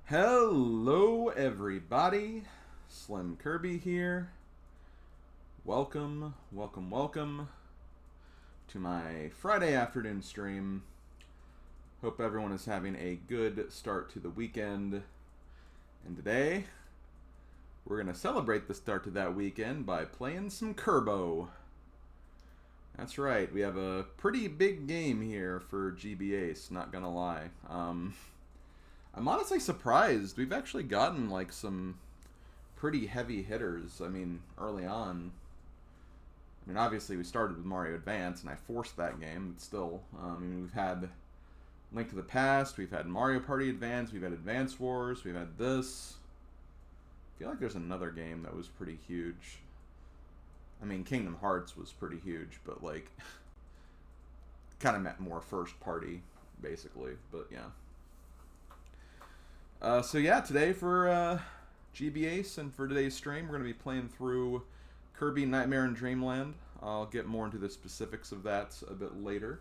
Hello everybody, SlimKirby here. Welcome to my Friday afternoon stream. Hope everyone is having a good start to the weekend. And today, we're going to celebrate the start to that weekend by playing some Kirby. That's right, we have a pretty big game here for GBACE, not gonna lie. I'm honestly surprised. We've actually gotten like some pretty heavy hitters. I mean, early on. I mean, obviously we started with Mario Advance, and I forced that game. But still, we've had Link to the Past, we've had Mario Party Advance, we've had Advance Wars, we've had this. I feel like there's another game that was pretty huge. I mean, Kingdom Hearts was pretty huge, but like, kind of meant more first party, basically. But yeah. So yeah, today for GBACE and for today's stream, we're going to be playing through Kirby Nightmare in Dreamland. I'll get more into the specifics of that a bit later.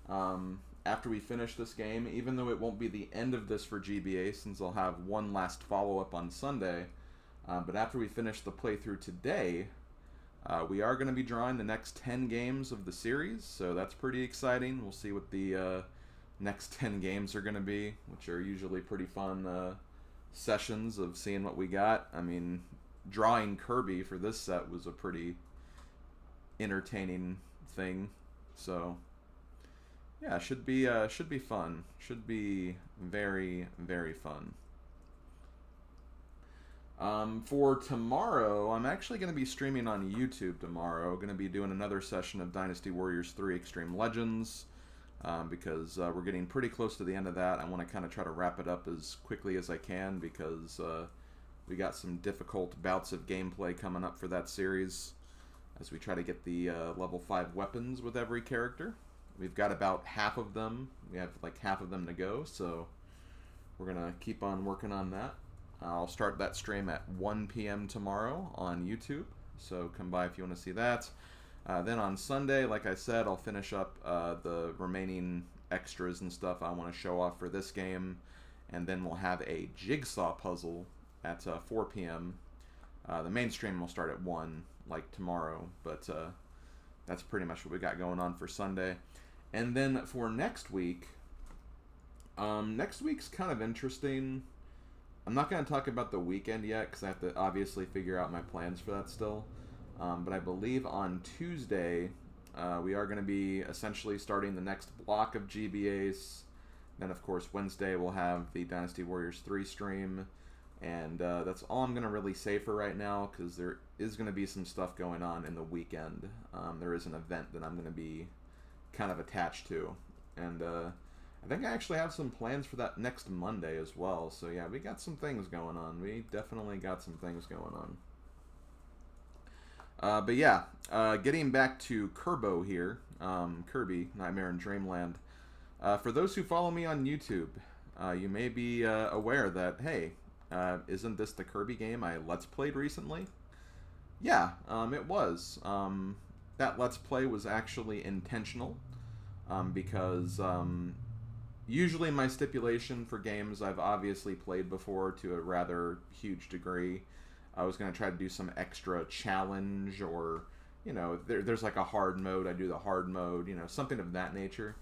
After we finish this game, even though it won't be the end of this for GBACE, since I'll have one last follow-up on Sunday, but after we finish the playthrough today, we are going to be drawing the next 10 games of the series, so that's pretty exciting. We'll see what the next 10 games are going to be, which are usually pretty fun sessions of seeing what we got. I mean, drawing Kirby for this set was a pretty entertaining thing, so yeah, should be fun. Should be very, very fun. For tomorrow, I'm actually going to be streaming on YouTube tomorrow. Going to be doing another session of Dynasty Warriors 3 Extreme Legends. Because we're getting pretty close to the end of that. I want to kind of try to wrap it up as quickly as I can because we got some difficult bouts of gameplay coming up for that series as we try to get the level 5 weapons with every character. We've got about half of them. We have like half of them to go, so we're going to keep on working on that. I'll start that stream at 1 p.m. tomorrow on YouTube, so come by if you want to see that. Then on Sunday, like I said, I'll finish up the remaining extras and stuff I want to show off for this game. And then we'll have a jigsaw puzzle at 4 p.m. The main stream will start at 1, like tomorrow. But that's pretty much what we got going on for Sunday. And then for next week, next week's kind of interesting. I'm not going to talk about the weekend yet because I have to obviously figure out my plans for that still. But I believe on Tuesday, we are going to be essentially starting the next block of GBACE. Then, of course, Wednesday we'll have the Dynasty Warriors 3 stream. And that's all I'm going to really say for right now, because there is going to be some stuff going on in the weekend. There is an event that I'm going to be kind of attached to. And I think I actually have some plans for that next Monday as well. So, yeah, we got some things going on. We definitely got some things going on. But yeah, getting back to Kirby here, Kirby, Nightmare in Dreamland. For those who follow me on YouTube, you may be aware that, hey, isn't this the Kirby game I Let's Played recently? Yeah, it was. That Let's Play was actually intentional, because usually my stipulation for games I've obviously played before to a rather huge degree, I was going to try to do some extra challenge or, you know, there's like a hard mode, I do the hard mode, you know, something of that nature.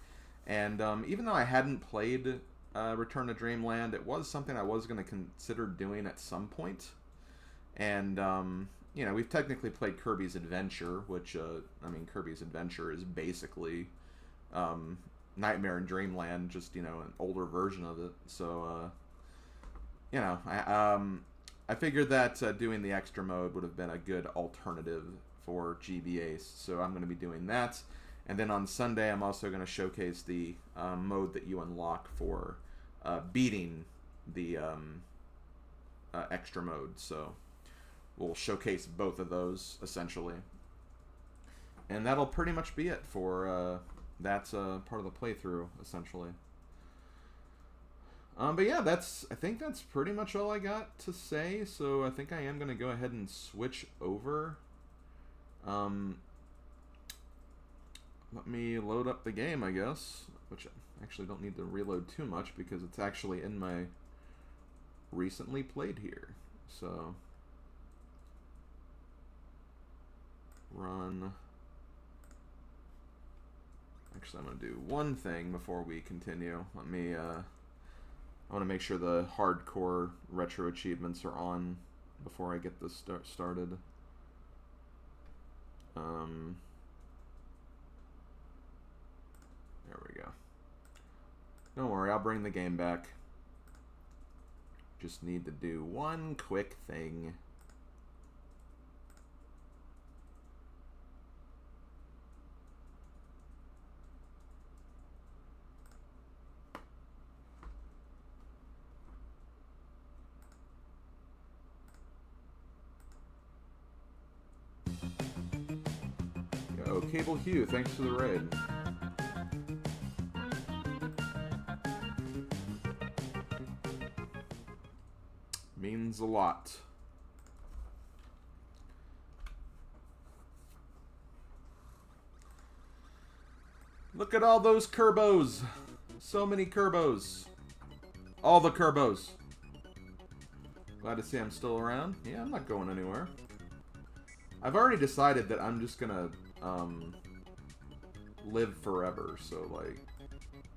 And even though I hadn't played Return to Dreamland, it was something I was going to consider doing at some point. And, you know, we've technically played Kirby's Adventure, which, I mean, Kirby's Adventure is basically Nightmare in Dreamland, just, you know, an older version of it. So, you know, I figured that doing the extra mode would have been a good alternative for GBACE, so I'm going to be doing that. And then on Sunday, I'm also going to showcase the mode that you unlock for beating the extra mode. So we'll showcase both of those, essentially. And that'll pretty much be it for that part of the playthrough, essentially. But yeah, I think that's pretty much all I got to say, so I think I am going to go ahead and switch over. Let me load up the game, I guess, which I actually don't need to reload too much because it's actually in my recently played here. So run. Actually, I'm going to do one thing before we continue. Let me, I want to make sure the hardcore retro achievements are on before I get this started. There we go. Don't worry, I'll bring the game back. Just need to do one quick thing. Yo, Cable Hugh, thanks for the raid. Means a lot. Look at all those Kerbos. So many Kerbos. All the Kerbos. Glad to see I'm still around. Yeah, I'm not going anywhere. I've already decided that I'm just gonna live forever, so like,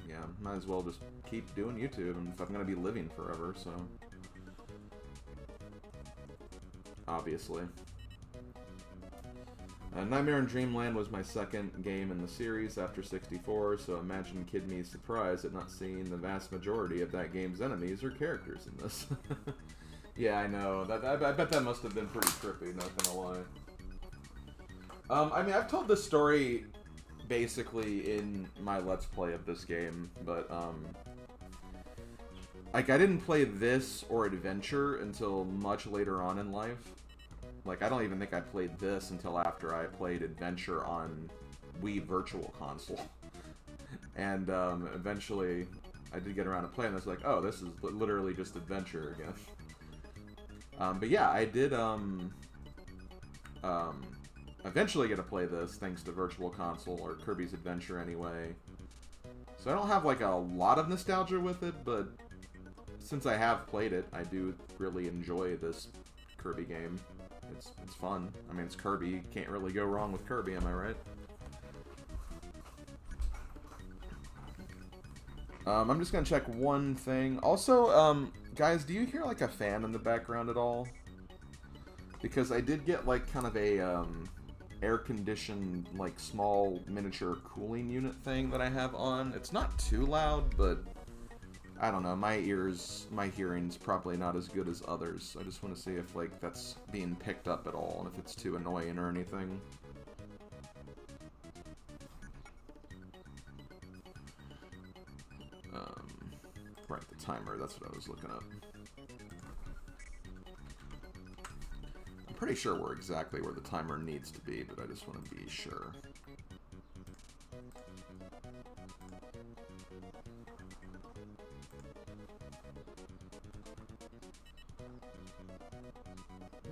yeah, might as well just keep doing YouTube, and if I'm gonna be living forever, so obviously. Nightmare in Dreamland was my second game in the series after 64, so imagine Kid Me's surprise at not seeing the vast majority of that game's enemies or characters in this. Yeah, I know. I bet that must have been pretty trippy, not gonna lie. I mean, I've told this story basically in my Let's Play of this game, but, like, I didn't play this or Adventure until much later on in life. Like, I don't even think I played this until after I played Adventure on Wii Virtual Console. And, eventually, I did get around to playing this, like, oh, this is literally just Adventure again. But yeah, I did, eventually get to play this, thanks to Virtual Console, or Kirby's Adventure anyway. So I don't have, like, a lot of nostalgia with it, but since I have played it, I do really enjoy this Kirby game. It's fun. I mean, it's Kirby. You can't really go wrong with Kirby, am I right? I'm just gonna check one thing. Also, guys, do you hear, like, a fan in the background at all? Because I did get, like, kind of a, air-conditioned, like, small miniature cooling unit thing that I have on. It's not too loud, but I don't know, my hearing's probably not as good as others. I just want to see if, like, that's being picked up at all, and if it's too annoying or anything. Right, the timer, that's what I was looking up. I'm pretty sure we're exactly where the timer needs to be, but I just want to be sure.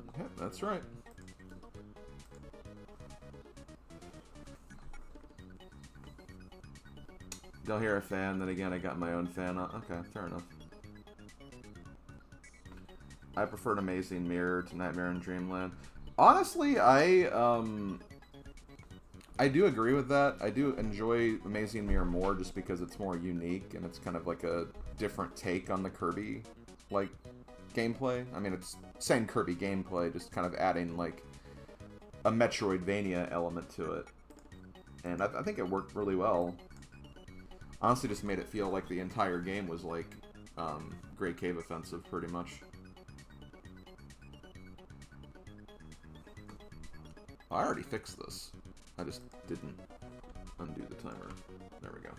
Okay, that's right. Don't hear a fan, then again I got my own fan on. Okay, fair enough. I preferred Amazing Mirror to Nightmare in Dreamland. Honestly, I do agree with that. I do enjoy Amazing Mirror more just because it's more unique and it's kind of like a different take on the Kirby, like, gameplay. I mean, it's same Kirby gameplay, just kind of adding, like, a Metroidvania element to it. And I think it worked really well. Honestly, just made it feel like the entire game was like Great Cave Offensive, pretty much. Oh, I already fixed this. I just didn't undo the timer. There we go.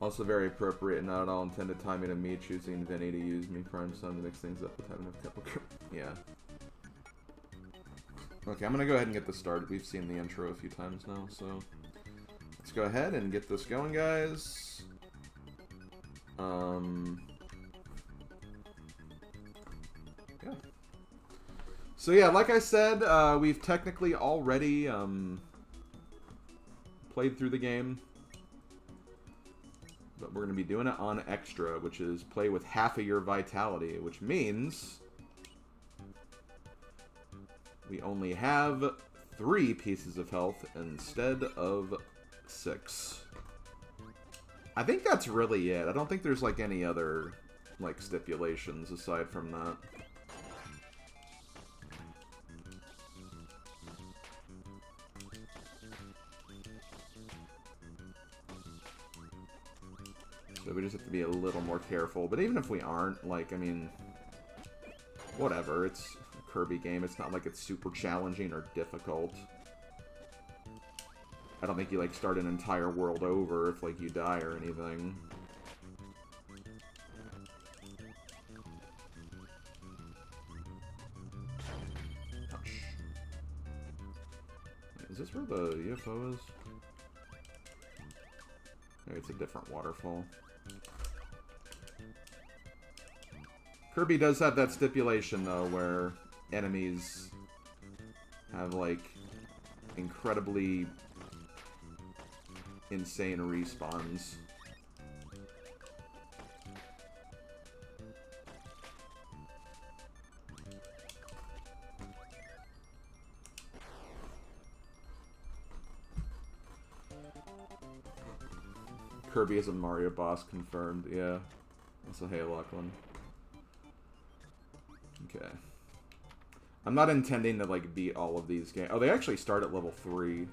Also very appropriate and not at all intended timing of me choosing Vinny to use me Prime Son to mix things up with having a couple. Yeah. Okay, I'm gonna go ahead and get this started. We've seen the intro a few times now, so let's go ahead and get this going, guys. Yeah. So yeah, like I said, we've technically already played through the game, but we're going to be doing it on extra, which is play with half of your vitality, which means we only have 3 pieces of health instead of 6. I think that's really it. I don't think there's, like, any other, like, stipulations aside from that. So we just have to be a little more careful. But even if we aren't, like, I mean, whatever. It's a Kirby game. It's not like it's super challenging or difficult. I don't think you, like, start an entire world over if, like, you die or anything. Ouch. Wait, is this where the UFO is? Maybe it's a different waterfall. Kirby does have that stipulation, though, where enemies have, like, incredibly insane respawns. Kirby is a Mario boss confirmed, yeah. That's a Haylock one. Okay. I'm not intending to, like, beat all of these games. Oh, they actually start at level 3.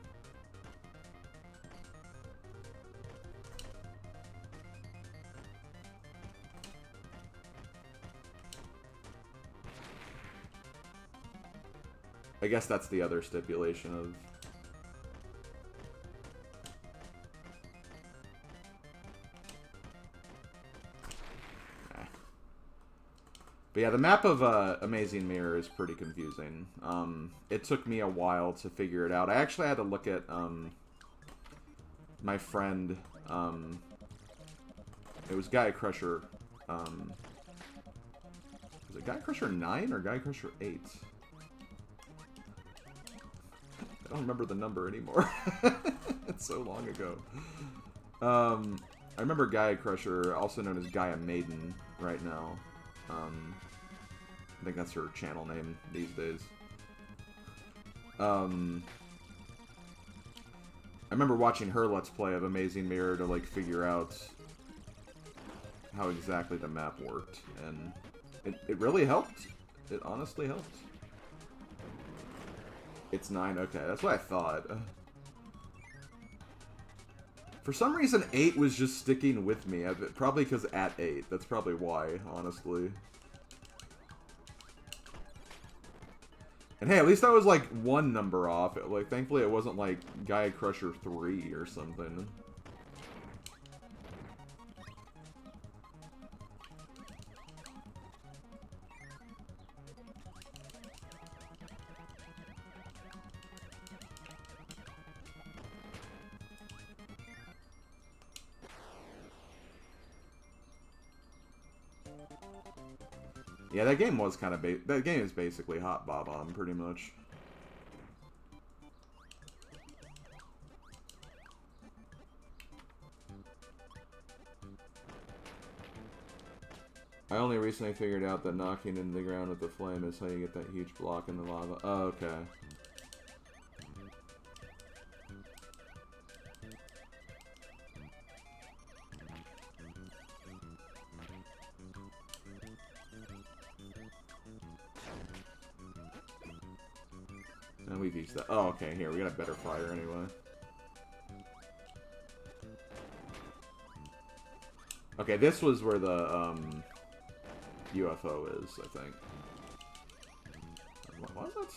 I guess that's the other stipulation of... But yeah, the map of Amazing Mirror is pretty confusing. It took me a while to figure it out. I actually had to look at my friend. It was Guy Crusher. Was it Guy Crusher 9 or Guy Crusher 8? I don't remember the number anymore. It's so long ago. I remember Gaia Crusher, also known as Gaia Maiden, right now. I think that's her channel name these days. I remember watching her Let's Play of Amazing Mirror to, like, figure out how exactly the map worked, and it really helped. It honestly helped. It's 9, okay, that's what I thought. For some reason, 8 was just sticking with me. Probably because at 8. That's probably why, honestly. And hey, at least I was, like, 1 number off. Like, thankfully it wasn't, like, Gaia Crusher 3 or something. Yeah, that game was kind of that game is basically Hot Bob-omb, pretty much. I only recently figured out that knocking into the ground with the flame is how you get that huge block in the lava. Oh, okay. And we've used that. Oh, okay, here, we got a better fire anyway. Okay, this was where the, UFO is, I think. What was it?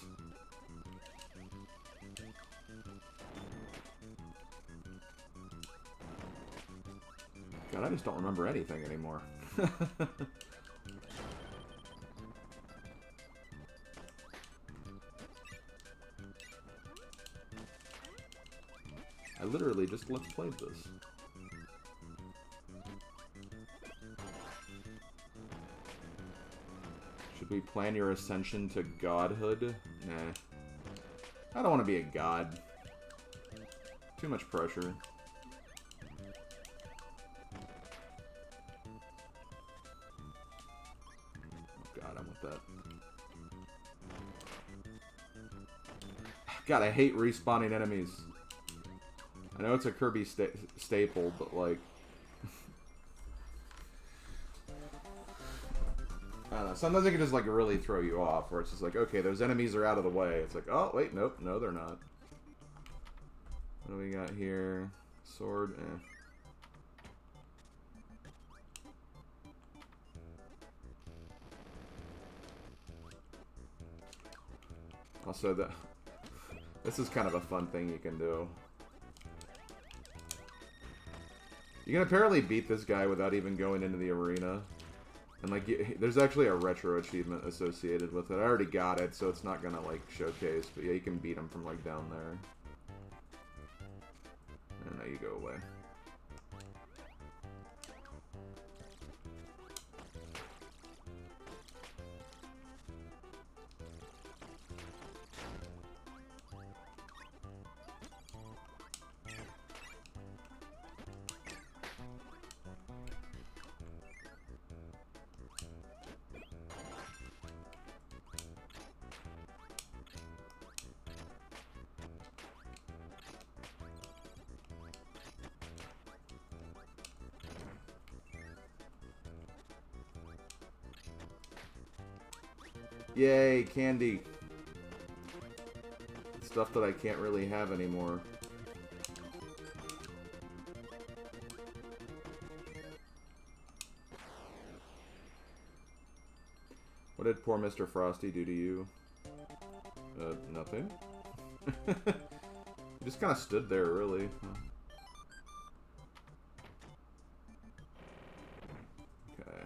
God, I just don't remember anything anymore. I literally just let's play this. Should we plan your ascension to godhood? Nah. I don't want to be a god. Too much pressure. that. God, I hate respawning enemies. I know it's a Kirby staple, but like... I don't know, sometimes it can just like really throw you off, where it's just like, okay, those enemies are out of the way. It's like, oh, wait, nope, no, they're not. What do we got here? Sword, Also, this is kind of a fun thing you can do. You can apparently beat this guy without even going into the arena. And, like, there's actually a retro achievement associated with it. I already got it, so it's not gonna, like, showcase. But, yeah, you can beat him from, like, down there. And now you go away. Yay, candy. Stuff that I can't really have anymore. What did poor Mr. Frosty do to you? Nothing. He just kind of stood there, really. Okay.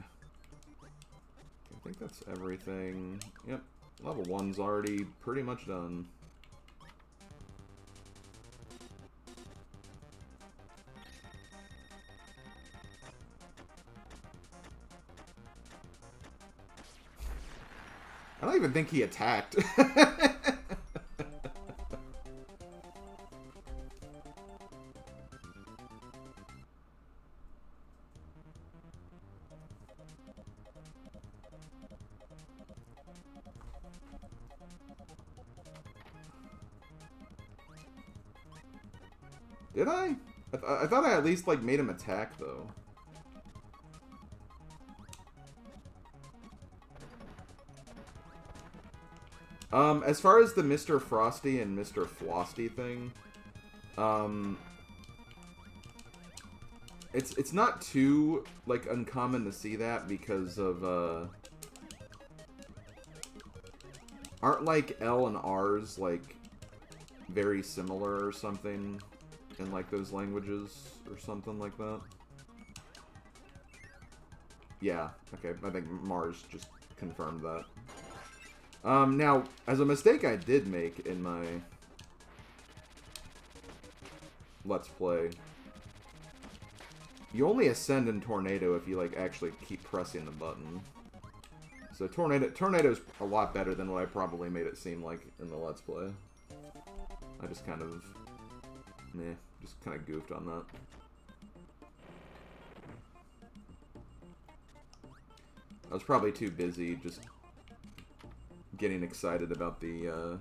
I think that's everything. Yep. Level 1's already pretty much done. I don't even think he attacked. Did I? I thought I at least, like, made him attack, though. As far as the Mr. Frosty and Mr. Flosty thing, it's not too, like, uncommon to see that because of, aren't, like, L and R's, like, very similar or something in, like, those languages or something like that? Yeah, okay, I think Mars just confirmed that. Now, as a mistake I did make in my Let's Play, you only ascend in Tornado if you, like, actually keep pressing the button. So Tornado's a lot better than what I probably made it seem like in the Let's Play. I just kind of, just kind of goofed on that. I was probably too busy just getting excited about the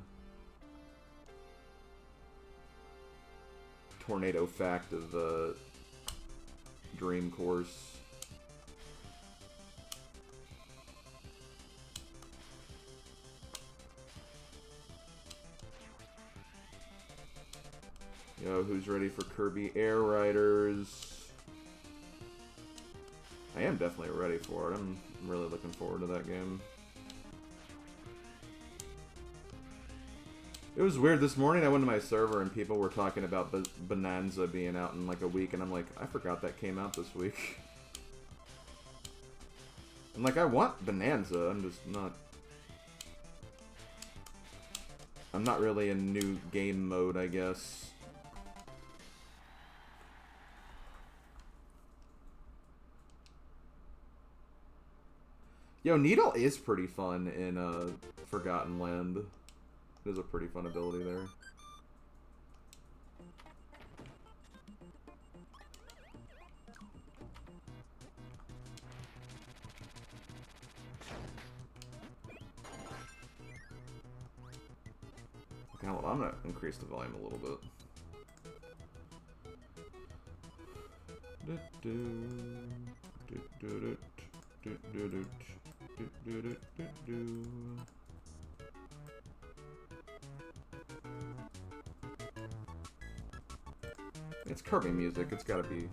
tornado fact of Dream Course. Yo, who's ready for Kirby Air Riders? I am definitely ready for it. I'm really looking forward to that game. It was weird. This morning I went to my server and people were talking about Bonanza being out in like a week, and I'm like, I forgot that came out this week. I'm like, I want Bonanza, I'm just not... I'm not really in new game mode, I guess. Yo, Needle is pretty fun in Forgotten Land. There's a pretty fun ability there. Yeah, well, I'm gonna increase the volume a little bit. It's Kirby music, it's gotta be.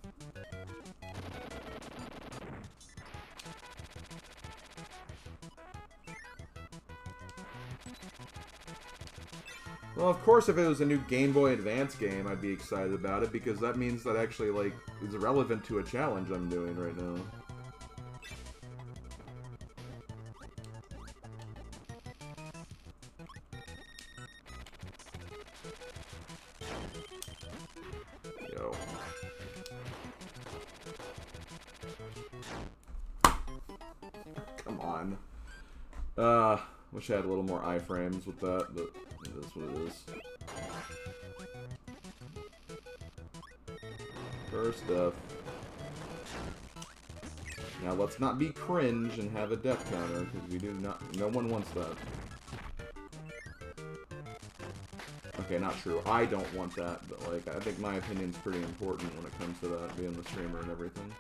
Well, of course, if it was a new Game Boy Advance game, I'd be excited about it, because that means that actually, like, is relevant to a challenge I'm doing right now. Yo. Come on. Wish I had a little more iframes with that, but it is what it is. First death. Now let's not be cringe and have a death counter, because we do not. No one wants that. Okay, not true. I don't want that, but like I think my opinion's pretty important when it comes to that, being the streamer and everything.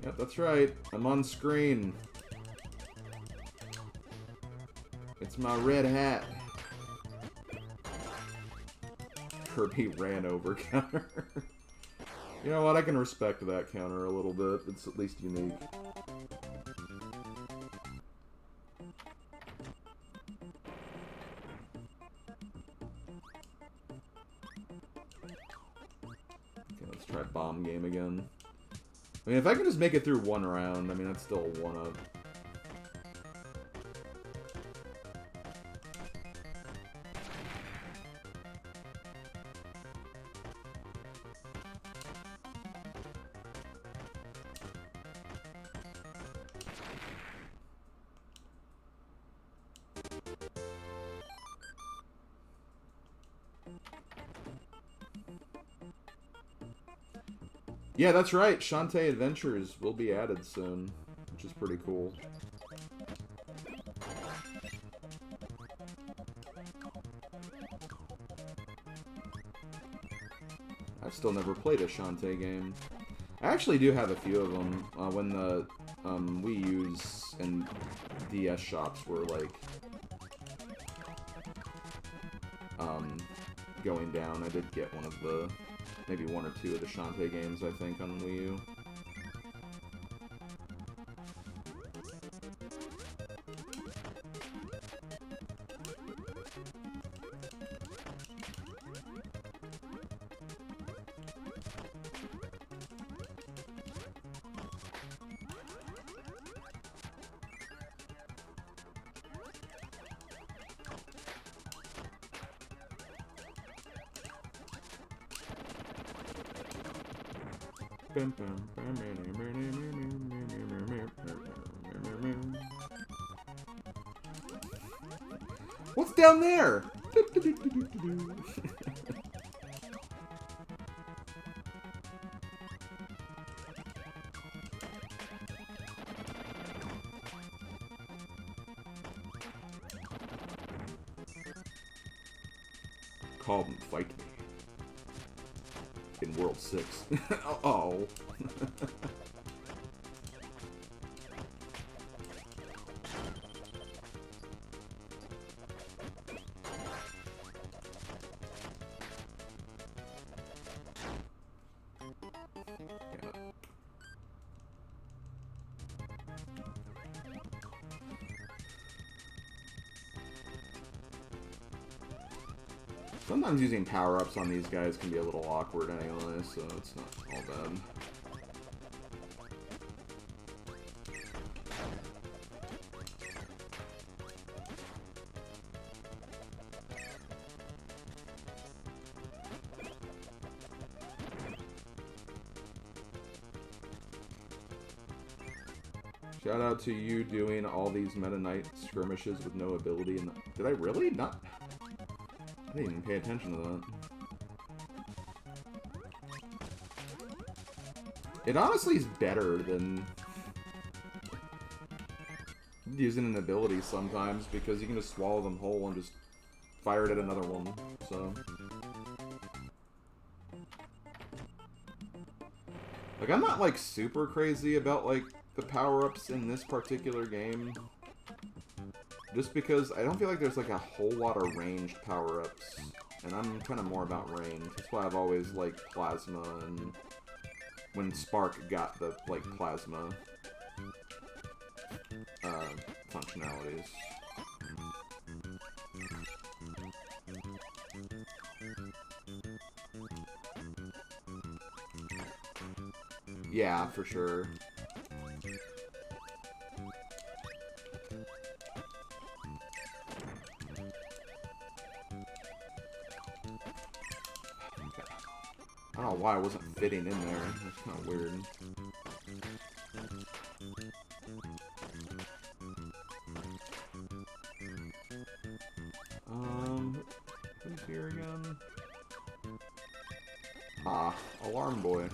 Yep, that's right. I'm on screen. It's my red hat. Kirby ran over counter. You know what? I can respect that counter a little bit. It's at least unique. Okay, let's try bomb game again. I mean, if I can just make it through one round, I mean, that's still a one-up. Yeah, that's right. Shantae Adventures will be added soon, which is pretty cool. I've still never played a Shantae game. I actually do have a few of them. When the Wii U's and DS shops were like going down, I did get one of the, maybe one or two of the Shantae games, I think, on Wii U. What's down there? Call them, fight me. In World 6. Oh. Sometimes using power-ups on these guys can be a little awkward anyway, so it's not all bad. Shout out to you doing all these Meta Knight skirmishes with no ability. And did I really? Not. I didn't even pay attention to that. It honestly is better than using an ability sometimes because you can just swallow them whole and just fire it at another one, so... Like, I'm not, like, super crazy about, like, the power-ups in this particular game. Just because I don't feel like there's, like, a whole lot of ranged power-ups. And I'm kind of more about range. That's why I've always liked Plasma, and when Spark got the, like, Plasma functionalities. Yeah, for sure. I don't know why I wasn't fitting in there. That's kind of weird. Who's here again? Ah, Alarm Boy.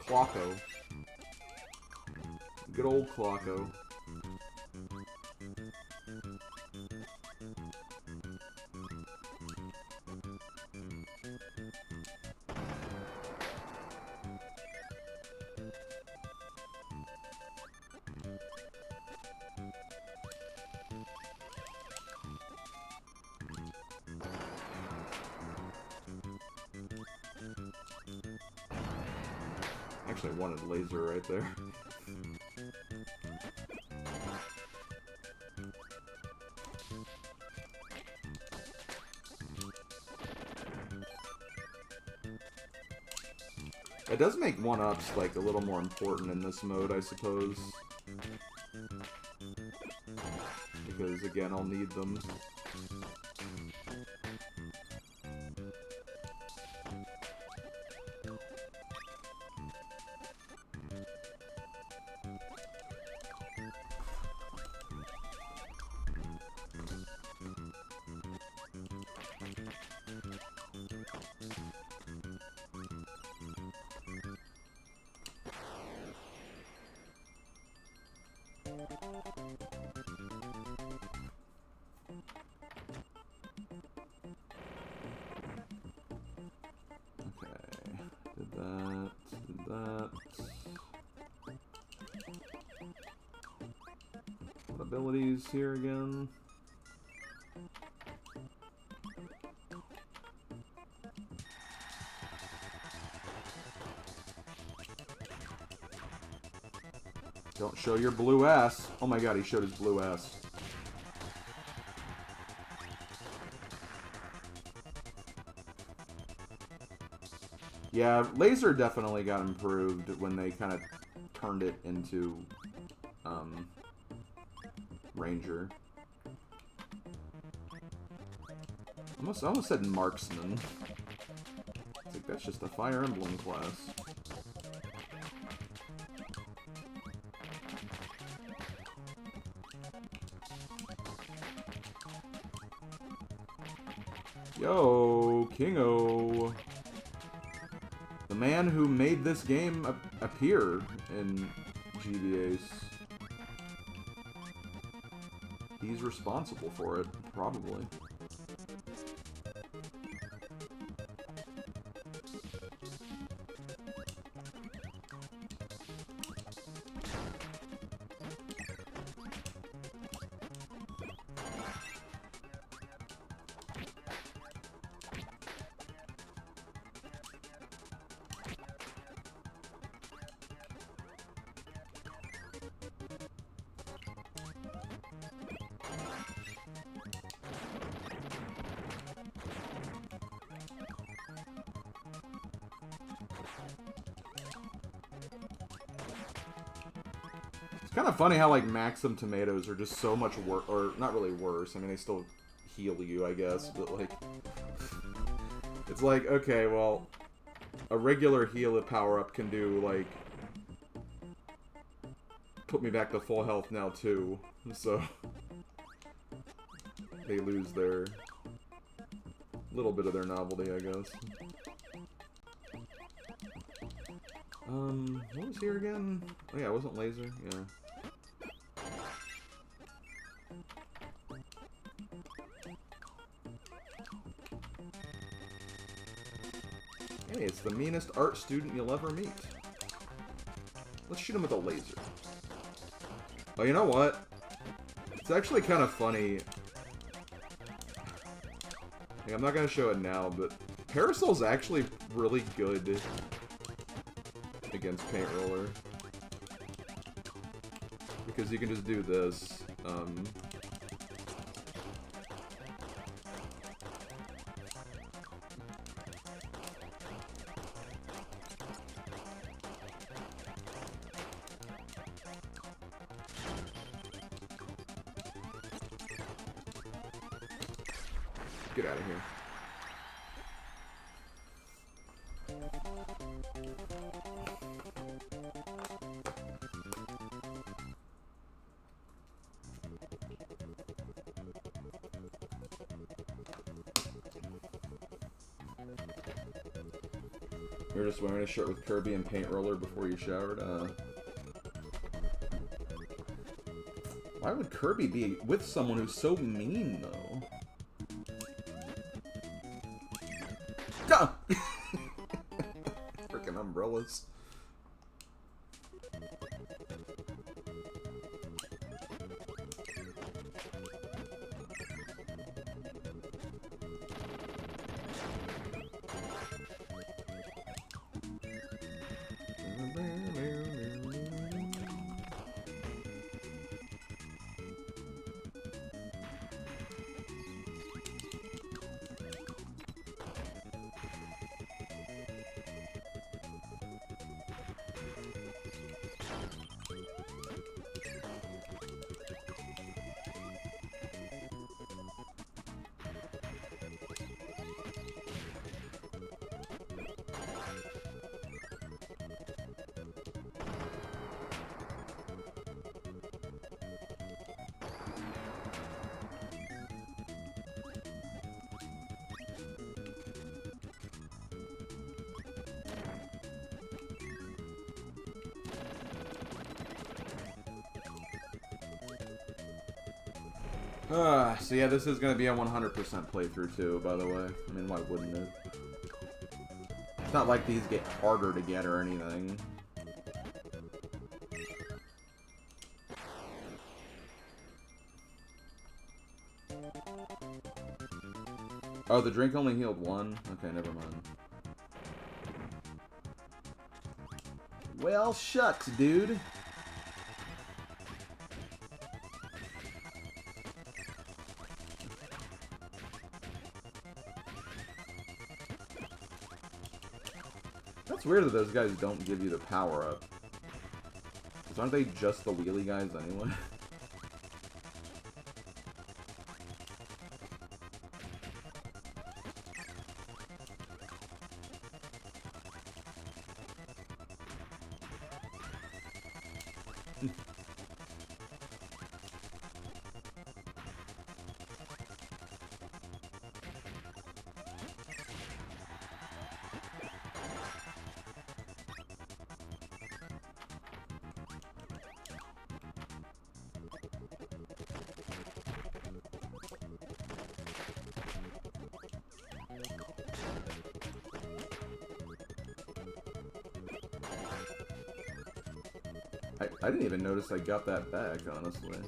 Clocko. Good old Clocko. Actually, I wanted laser right there. It does make 1-ups, like, a little more important in this mode, I suppose. Because, again, I'll need them. Abilities here again. Don't show your blue ass. Oh my god, he showed his blue ass. Yeah, laser definitely got improved when they kind of turned it into Ranger. I almost said Marksman. I think that's just a Fire Emblem class. Yo, Kingo. The man who made this game appear in GBACE. He's responsible for it, probably. It's kind of funny how, like, Maxim tomatoes are just so much worse, or not really worse. I mean, they still heal you, I guess, but, like, it's like, okay, well, a regular heal power-up can do, like, put me back to full health now, too, so they lose their little bit of their novelty, I guess. What was here again? Oh yeah, it wasn't laser, yeah. Hey, it's the meanest art student you'll ever meet. Let's shoot him with a laser. Oh, you know what? It's actually kind of funny. Like, I'm not gonna show it now, but Parasol's actually really good against Paint Roller. Because you can just do this. Get out of here. You're just wearing a shirt with Kirby and Paint Roller before you showered? Why would Kirby be with someone who's so mean, though? Ah! Frickin' umbrellas. So yeah, this is going to be a 100% playthrough too, by the way. I mean, why wouldn't it? It's not like these get harder to get or anything. Oh, the drink only healed one? Okay, never mind. Well, shucks, dude. It's weird that those guys don't give you the power-up. Because aren't they just the wheelie guys anyway? I didn't even notice I got that back, honestly.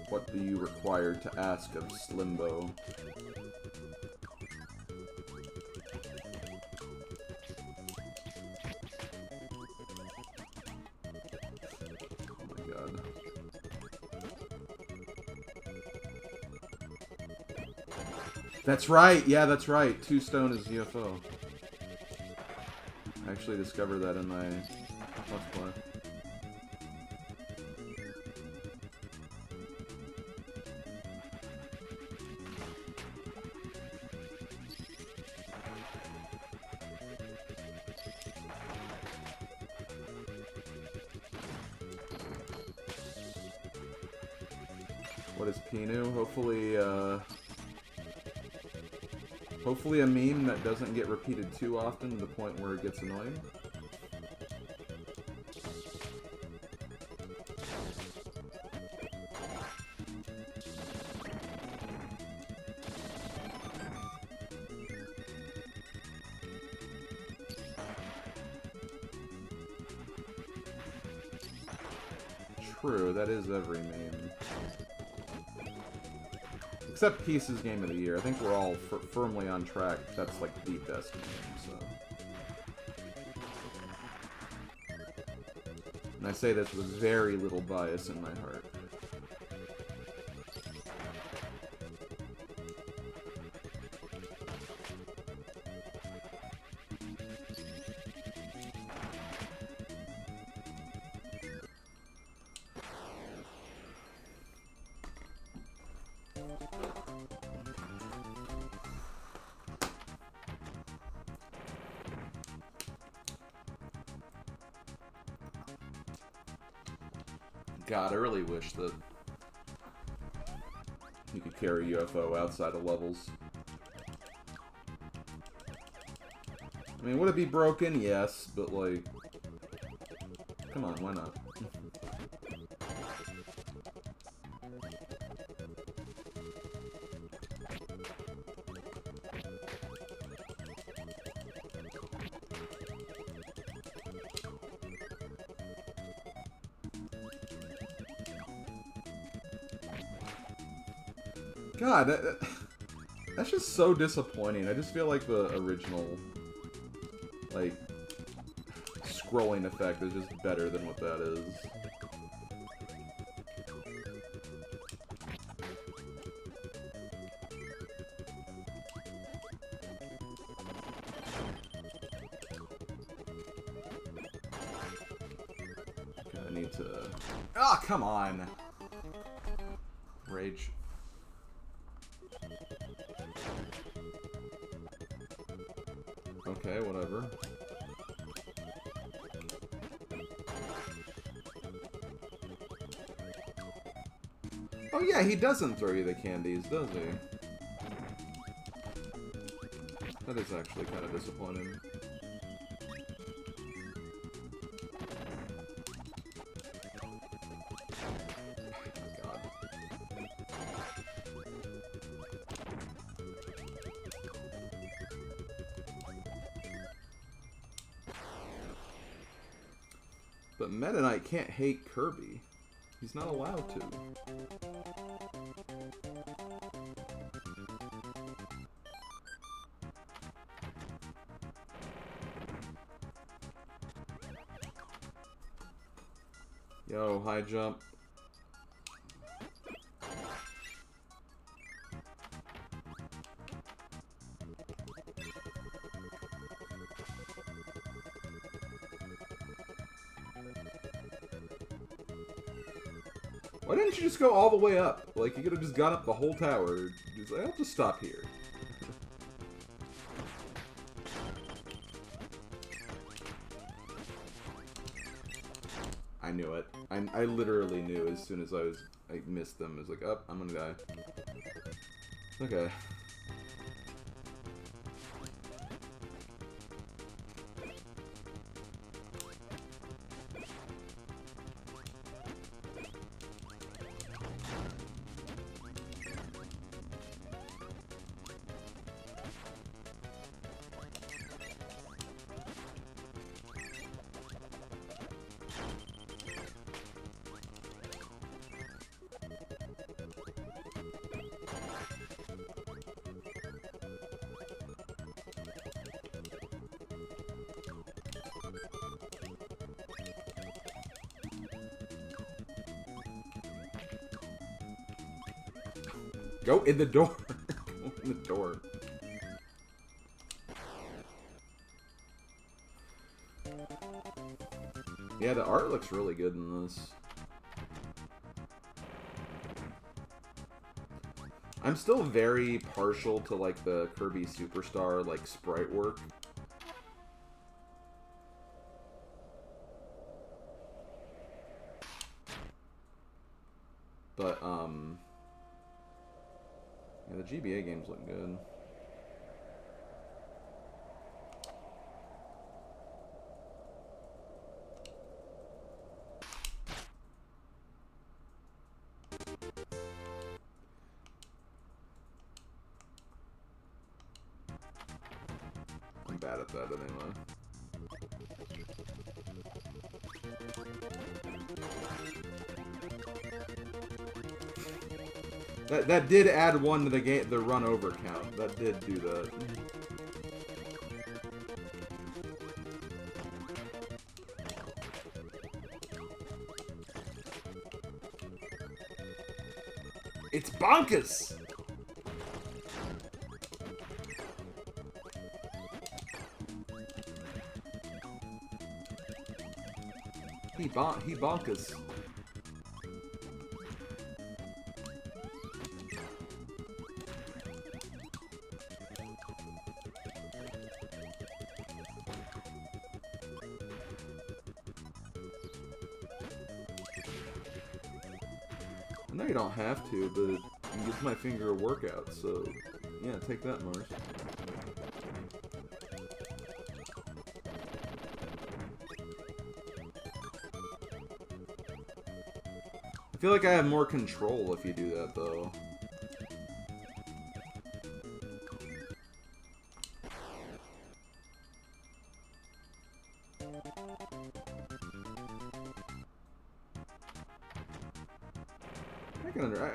What do you require to ask of Slimbo? That's right, yeah, that's right. 2 stone is UFO. I actually discovered that in my Let's Play. What is Pinu? Hopefully a meme that doesn't get repeated too often to the point where it gets annoying. True, that is every meme. Except Peace's Game of the Year. I think we're all firmly on track. That's like the best meme, so. And I say this with very little bias in my heart. God, I really wish that you could carry UFO outside of levels. I mean, would it be broken? Yes, but like, come on, why not? God, that's just so disappointing. I just feel like the original, like, scrolling effect is just better than what that is. Okay, I need to... Ah, oh, come on! Rage. Okay, whatever. Oh yeah, he doesn't throw you the candies, does he? That is actually kind of disappointing. But Meta Knight can't hate Kirby. He's not allowed to. Yo, high jump. Why didn't you just go all the way up? Like, you could have just gone up the whole tower. Just like, I'll just stop here. I knew it. I literally knew as soon as I missed them. I was like, oh, I'm gonna die. Okay. Go in the door. Go in the door. Yeah, the art looks really good in this. I'm still very partial to like the Kirby Superstar like sprite work. But Yeah, the GBA games look good. I'm bad at that anyway. That did add 1 to the game, the run over count. That did do that. It's bonkers. He bonkers. I know you don't have to, but it gives my finger a workout, so yeah, take that, Mars. I feel like I have more control if you do that, though.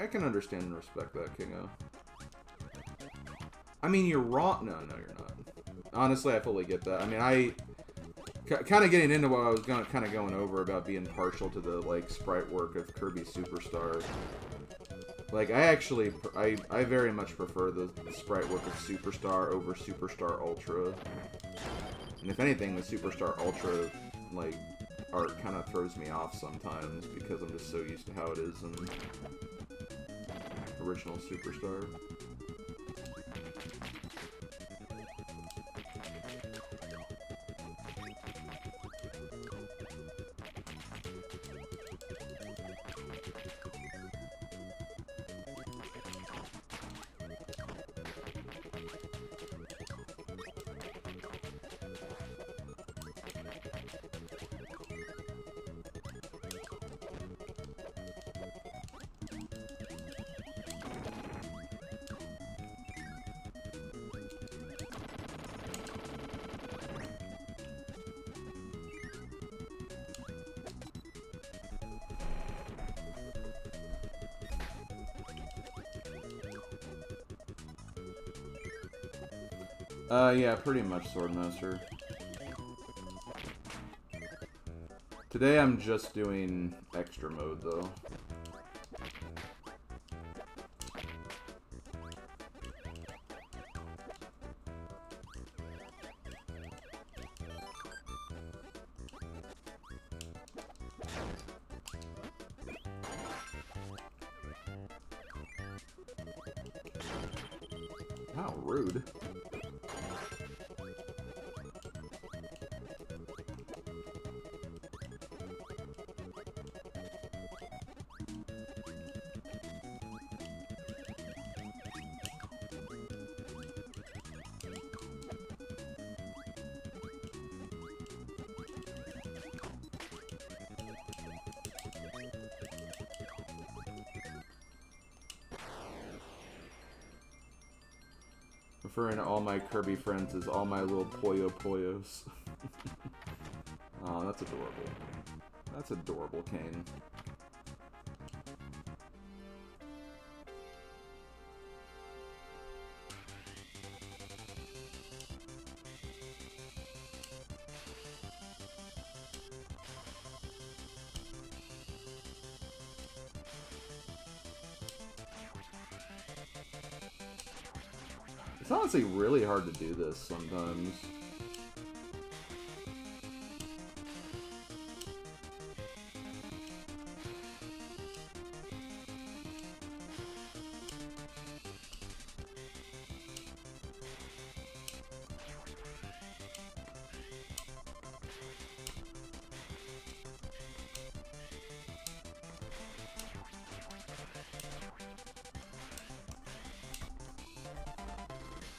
I can understand and respect that, Kingo. I mean, you're wrong. No, you're not. Honestly, I fully get that. I mean, kind of getting into what I was kind of going over about being partial to the like sprite work of Kirby Superstar. Like, I very much prefer the sprite work of Superstar over Superstar Ultra. And if anything, the Superstar Ultra like art kind of throws me off sometimes because I'm just so used to how it is in original Superstar. Yeah, pretty much Swordmaster. Today I'm just doing extra mode, though. How rude. Referring to all my Kirby friends as all my little Poyos. Oh, that's adorable. That's adorable, Kane. It's honestly really hard to do this sometimes.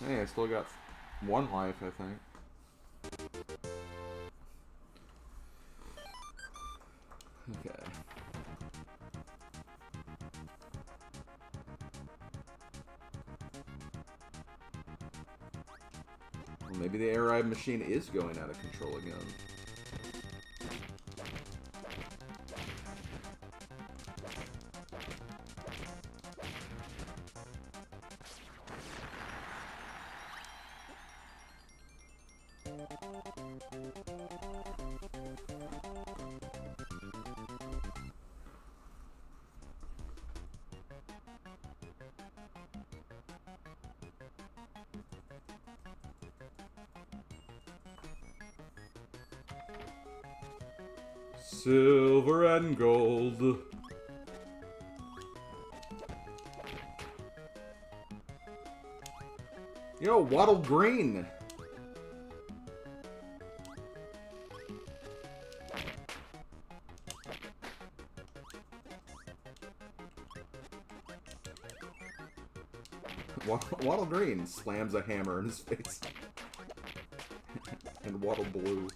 Hey, I still got one life, I think. Okay. Well, maybe the air ride machine is going out of control again. Silver and gold. Yo, Wattle Green. Wattle Green slams a hammer in his face. And Wattle Blue.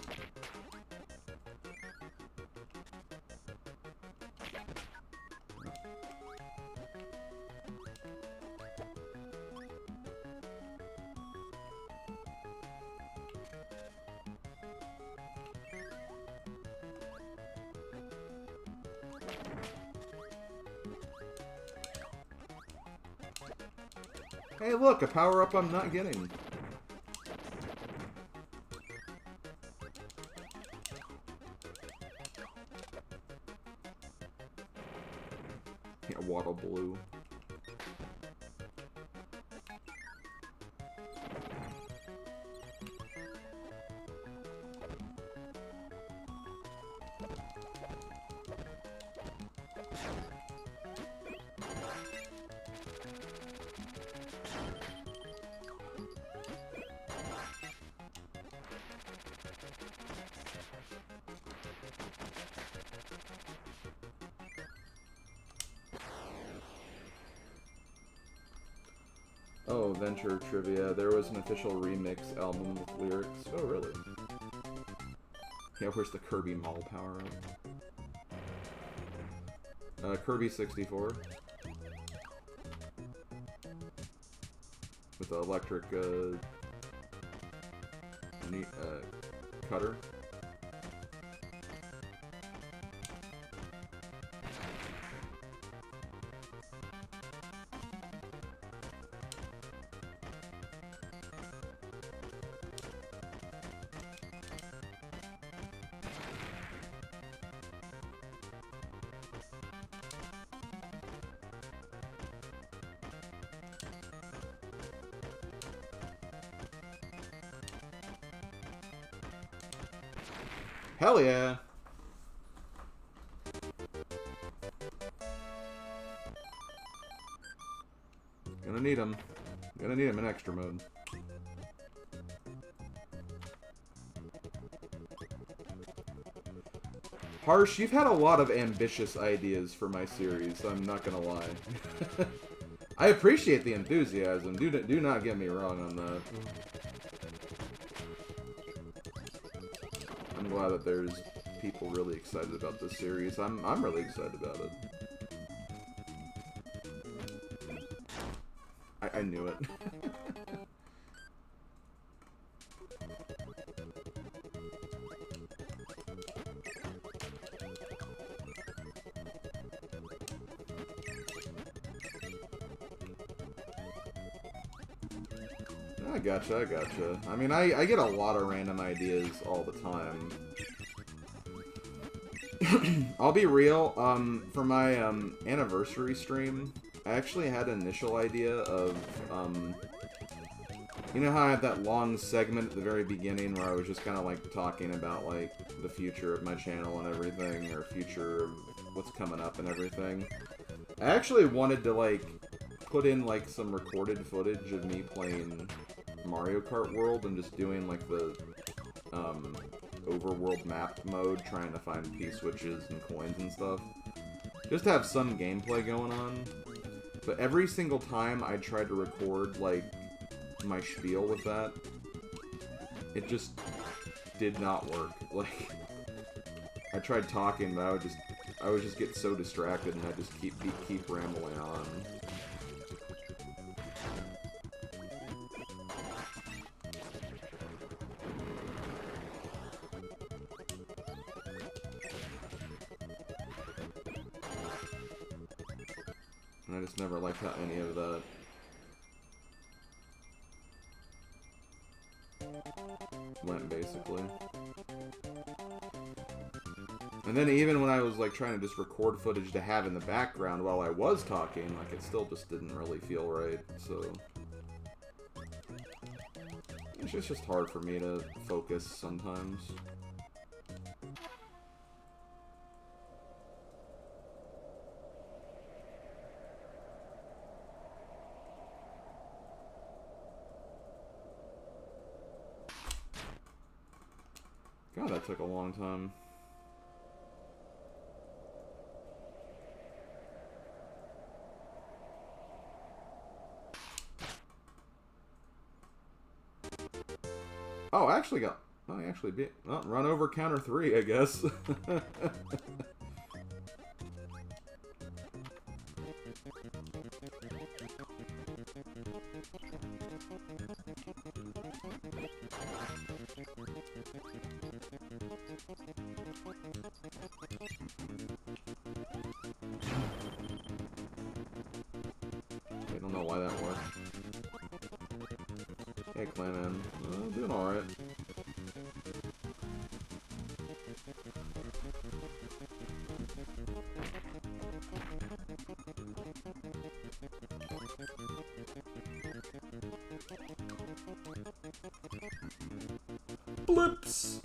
Hey, look, a power-up I'm not getting. Yeah, Wattle Blue. Oh, Venture Trivia. There was an official remix album with lyrics. Oh, really? Yeah, where's the Kirby Mall power-up? Kirby 64. With the electric, cutter. Hell yeah! Gonna need him. Gonna need him in extra mode. Harsh, you've had a lot of ambitious ideas for my series, I'm not gonna lie. I appreciate the enthusiasm, do not get me wrong on that. I'm glad that there's people really excited about this series. I'm really excited about it. I knew it. I gotcha. I mean, I get a lot of random ideas all the time. I'll be real, for my, anniversary stream, I actually had an initial idea of, you know how I had that long segment at the very beginning where I was just kind of, like, talking about, like, the future of my channel and everything, or future of what's coming up and everything? I actually wanted to, like, put in, like, some recorded footage of me playing Mario Kart World and just doing, like, the, overworld map mode, trying to find P-switches and coins and stuff. Just to have some gameplay going on. But every single time I tried to record, like, my spiel with that, it just did not work. Like, I tried talking, but I would just get so distracted, and I just keep rambling on. And I just never liked how any of that went, basically. And then even when I was like trying to just record footage to have in the background while I was talking, like it still just didn't really feel right, so it's just hard for me to focus sometimes. God, that took a long time. Oh, I actually got... Oh, I actually beat... Oh, run over counter 3, I guess. I don't know why that worked. Hey, Clayman. Doing alright. Blips!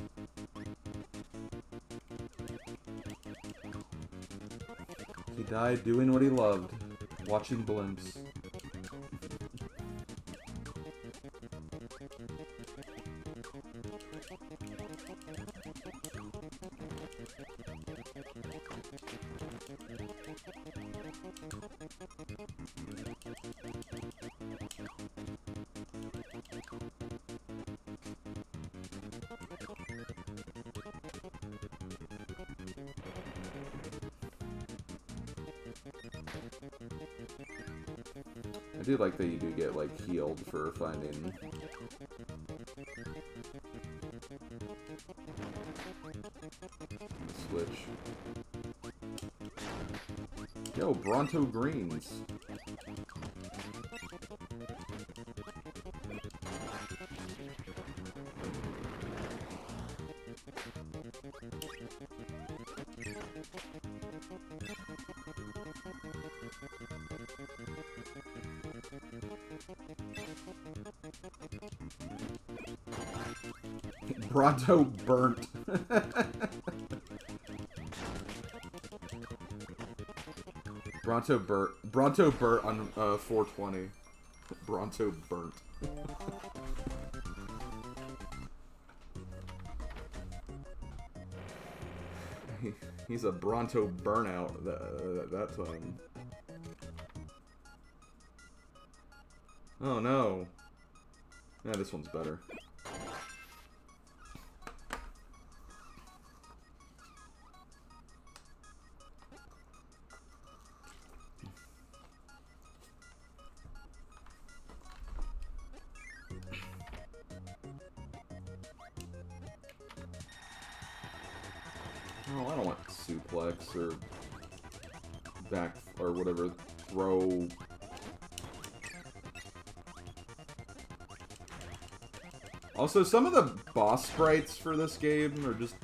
He died doing what he loved, watching blimps. I do like that you do get, like, healed for finding... switch. Yo, Bronto Greens. Bronto burnt. Bronto burnt on 420. Bronto burnt. He's a Bronto burnout that time. Oh no. Yeah, this one's better. Oh, I don't want suplex or back or whatever throw. Also, some of the boss sprites for this game are just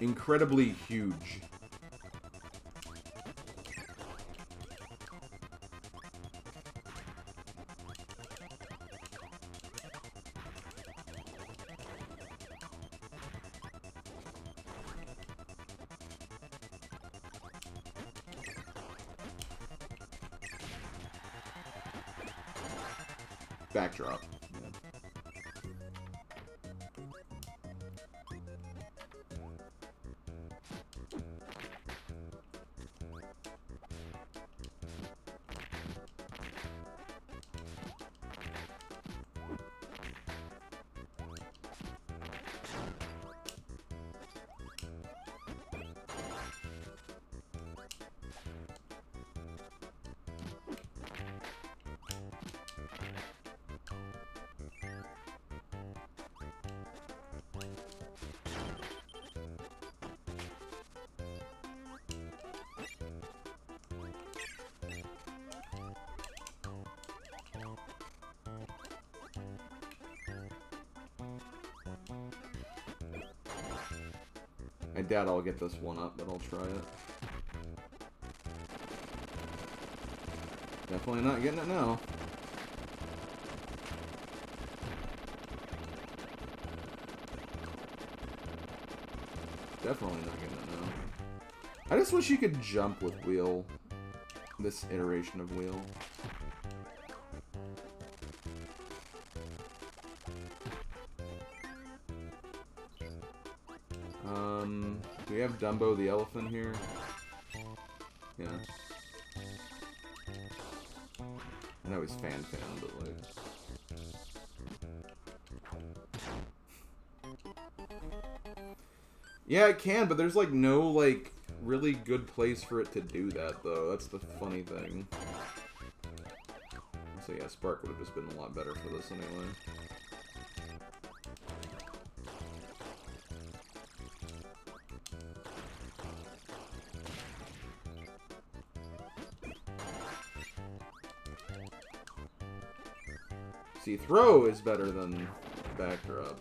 incredibly huge. Backdrop. Yeah. I doubt I'll get this one up, but I'll try it. Definitely not getting it now. Definitely not getting it now. I just wish you could jump with wheel. This iteration of wheel. Do we have Dumbo the elephant here? Yeah. I know he's fan, but like... Yeah, it can, but there's like no like really good place for it to do that though. That's the funny thing. So yeah, Spark would have just been a lot better for this anyway. See, throw is better than backdrop.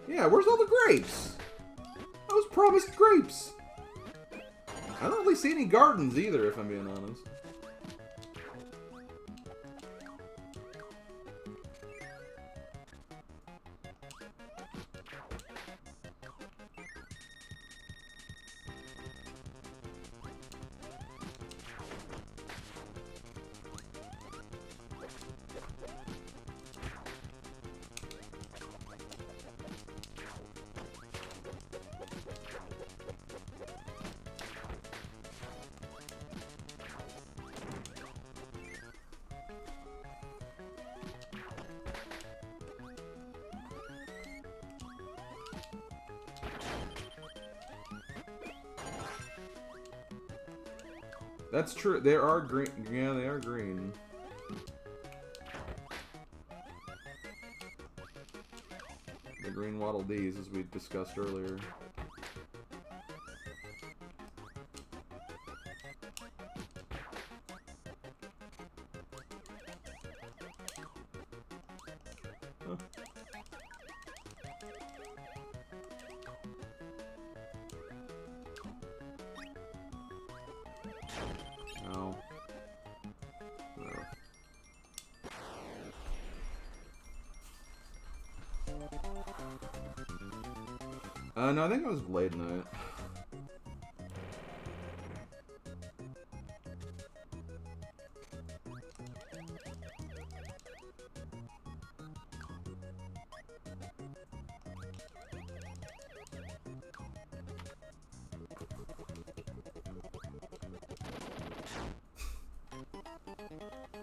Yeah, where's all the grapes? I was promised grapes. I don't really see any gardens either, if I'm being honest. That's true. They are green. Yeah, they are green. The green Waddle Dees, as we discussed earlier. Huh. No. Whatever. No, I think it was Blade Knight.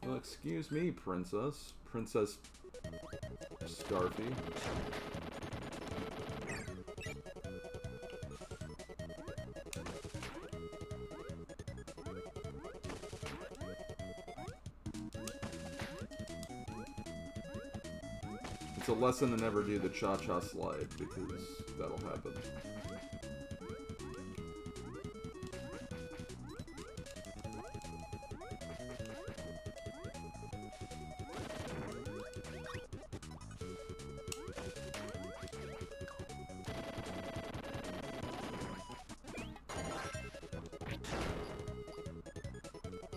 Well, excuse me, Princess. Princess Scarfy. It's a lesson to never do the cha-cha slide, because that'll happen.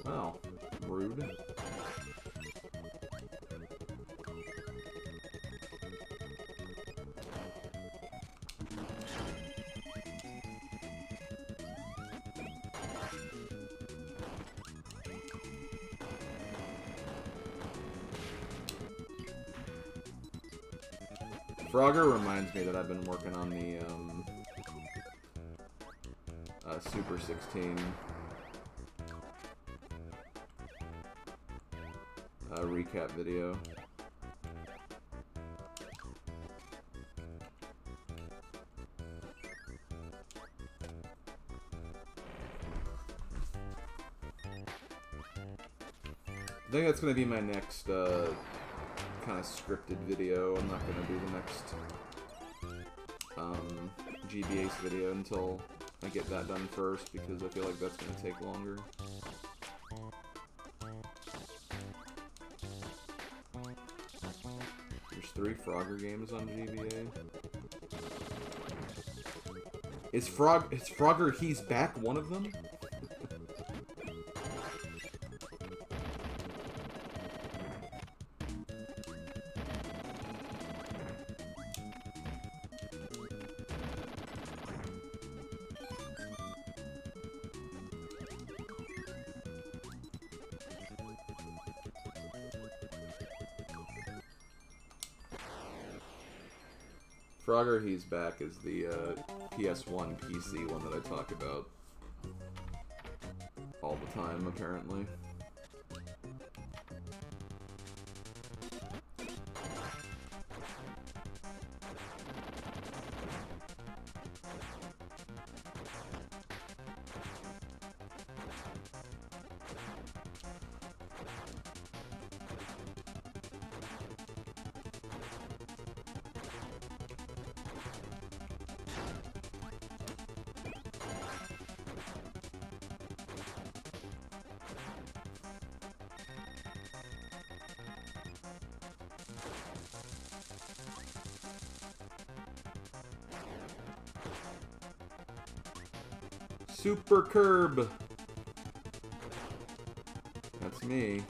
Wow, rude. Frogger reminds me that I've been working on the Super 16 recap video. I think that's going to be my next kind of scripted video. I'm not going to do the next GBACE video until I get that done first, because I feel like that's going to take longer. There's 3 Frogger games on GBA. Is Frogger He's Back one of them? Frogger He's Back is the PS1 PC one that I talk about all the time, apparently. Super Curb. That's me.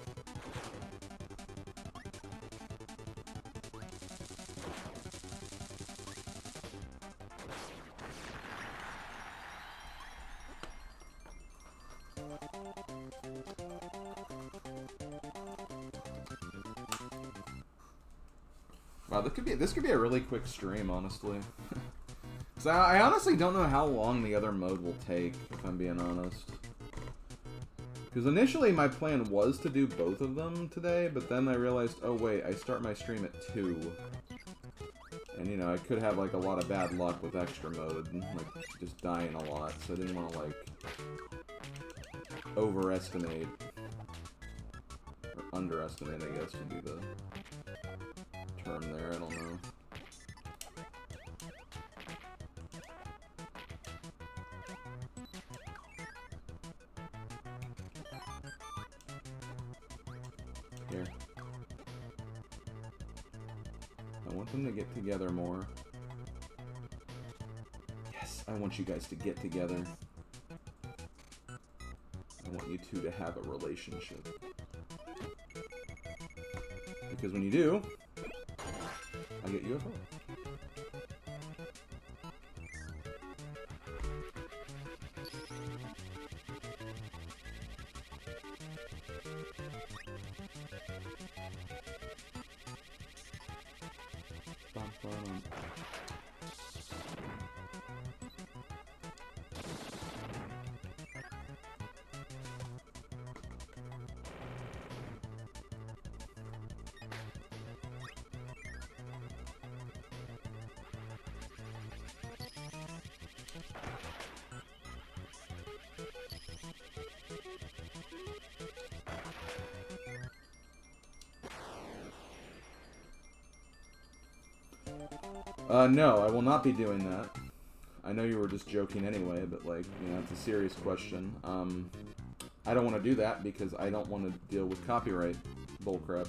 Wow, this could be a really quick stream, honestly. So I honestly don't know how long the other mode will take, if I'm being honest. Because initially my plan was to do both of them today, but then I realized, oh wait, I start my stream at 2. And you know, I could have like a lot of bad luck with extra mode, and, like just dying a lot, so I didn't want to like overestimate, or underestimate, I guess would be the term there, I don't know. Here. I want them to get together more. Yes, I want you guys to get together. I want you two to have a relationship. Because when you do, I get UFO. No, I will not be doing that. I know you were just joking anyway, but, like, you know, it's a serious question. I don't want to do that because I don't want to deal with copyright bullcrap.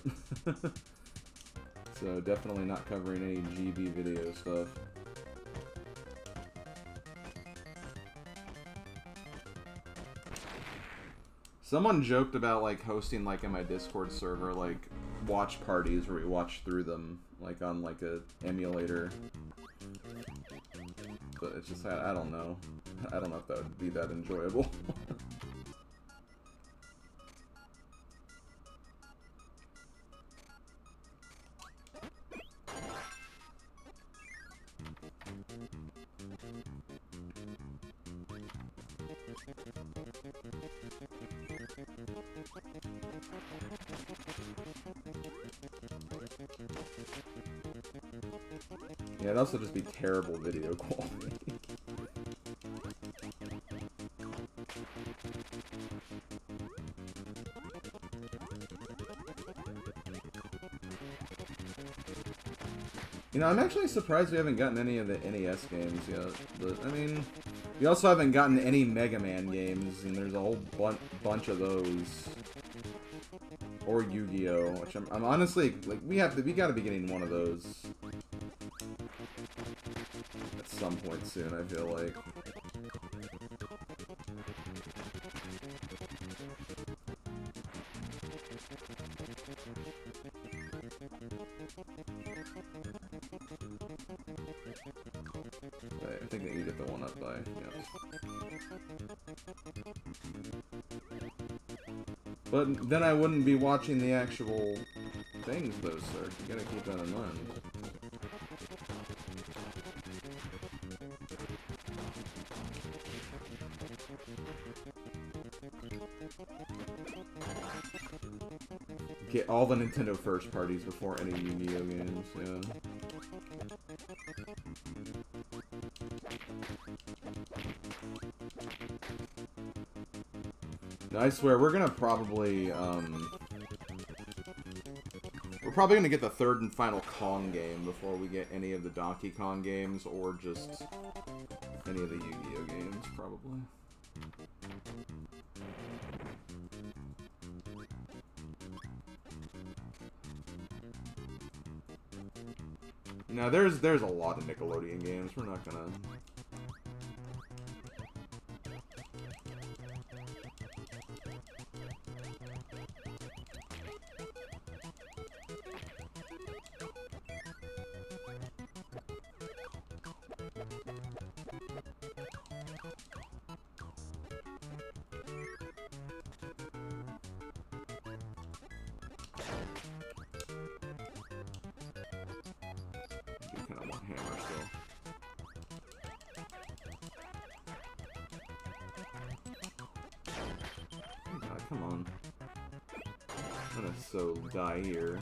So, definitely not covering any GB video stuff. Someone joked about, like, hosting, like, in my Discord server, like, watch parties where we watch through them, like, on, like, a emulator. But it's just, I don't know. I don't know if that would be that enjoyable. Yeah, it'd also just be terrible video quality. You know, I'm actually surprised we haven't gotten any of the NES games yet. But, I mean, we also haven't gotten any Mega Man games, and there's a whole bunch of those. Or Yu-Gi-Oh! Which I'm honestly, like, we gotta be getting one of those at some point soon, I feel like. I think that you get the one up by, yeah. But then I wouldn't be watching the actual things, though, sir. You gotta keep that in mind. Get all the Nintendo first parties before any Yu-Gi-Oh games, yeah. I swear, we're gonna probably, we're probably gonna get the third and final Kong game before we get any of the Donkey Kong games, or just any of the Yu-Gi-Oh games, probably. Now, there's a lot of Nickelodeon games, we're not gonna... Come on. I'm gonna so die here.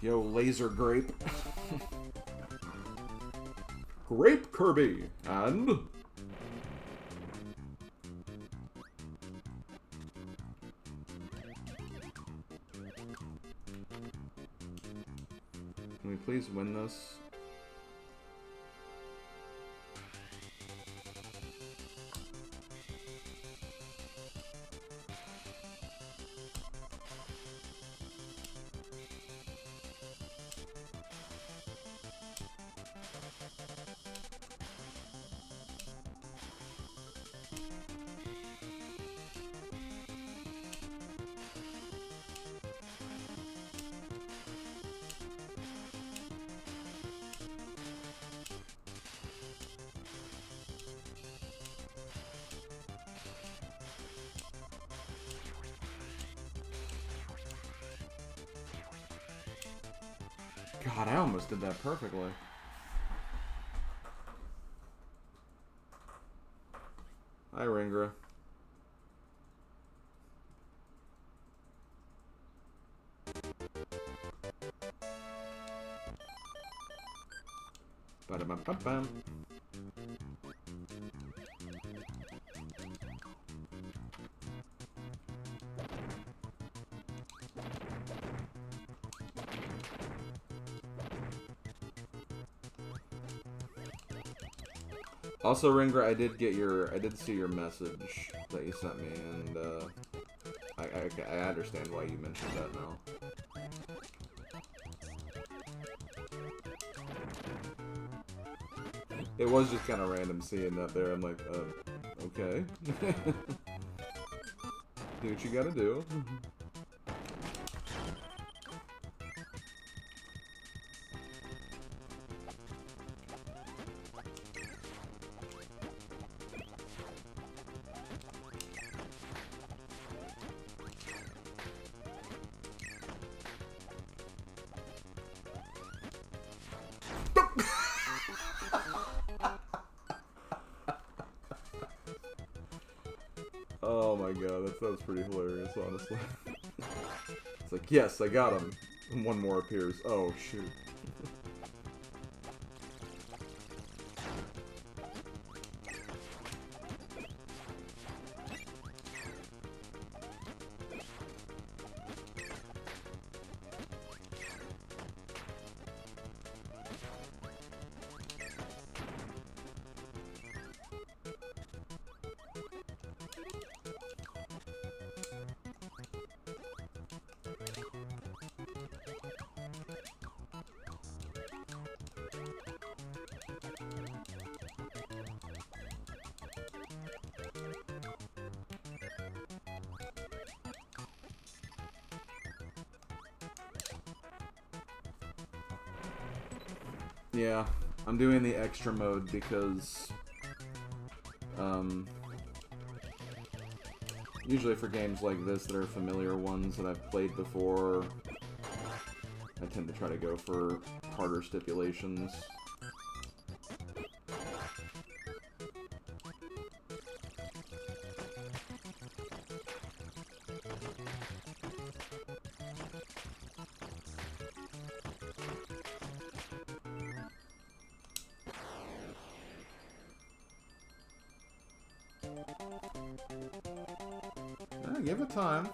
Yo, laser grape. Grape Kirby, and... Can we please win this? God, I almost did that perfectly. I Ringra. Ba-da-bum-bum-bum. Also, Ringra, I did see your message that you sent me, and I understand why you mentioned that now. It was just kind of random seeing that there. I'm like, okay. Do what you gotta do. Oh my god, that sounds pretty hilarious, honestly. It's like, yes, I got him. And one more appears. Oh, shoot. Yeah, I'm doing the extra mode because, usually for games like this that are familiar ones that I've played before, I tend to try to go for harder stipulations. Give it time.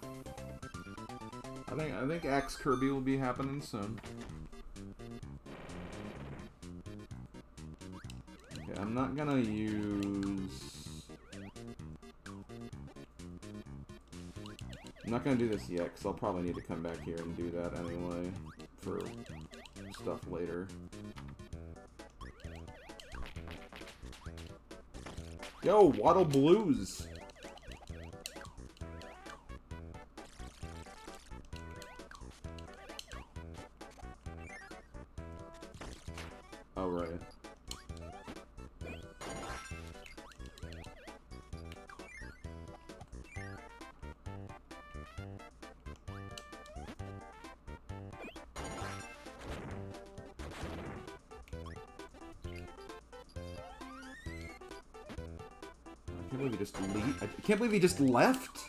I think X Kirby will be happening soon. Okay, I'm not gonna do this yet, because I'll probably need to come back here and do that anyway for stuff later. Yo, Waddle Blues! Oh, right. I can't believe he just left?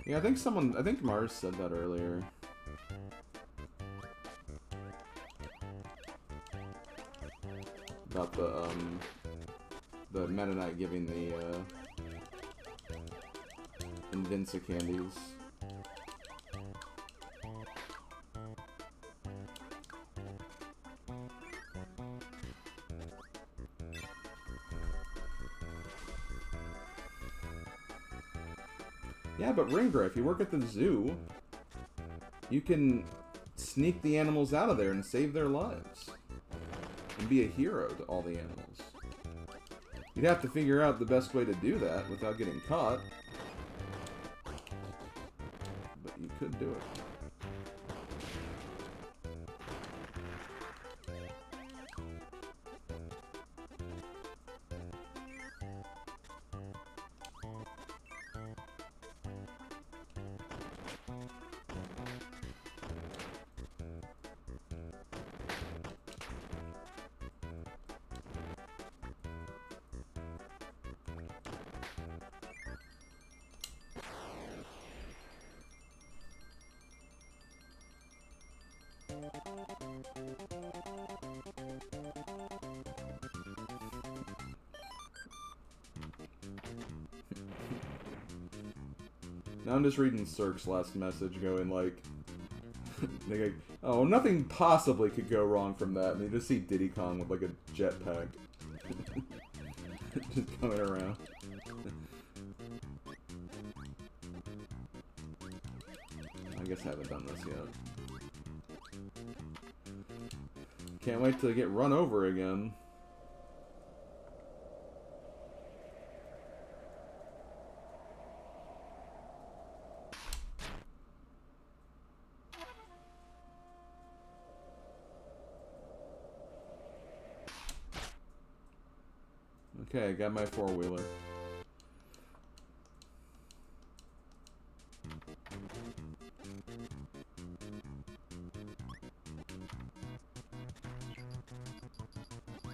Yeah, I think Mars said that earlier. About the Meta Knight giving the, Invinci candies. Yeah, but Ringra, if you work at the zoo, you can sneak the animals out of there and save their lives. And be a hero to all the animals. You'd have to figure out the best way to do that without getting caught. But you could do it. Now I'm just reading Cirque's last message going like, they go, oh, nothing possibly could go wrong from that. And you just see Diddy Kong with like a jetpack. Just coming around. I guess I haven't done this yet. Can't wait to get run over again. Okay, I got my four-wheeler.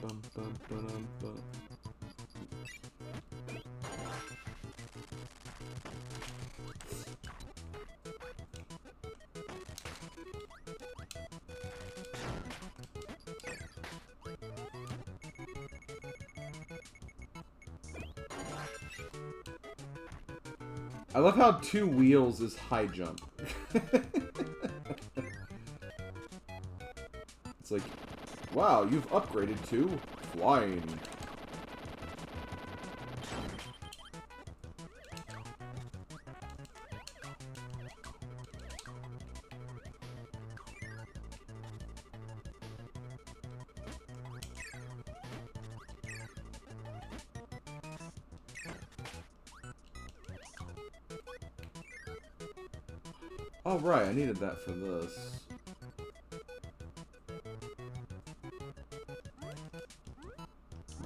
Bum, bum, ba-dum, bum. I love how 2 wheels is high jump. It's like, wow, you've upgraded to flying. Oh, right, I needed that for this.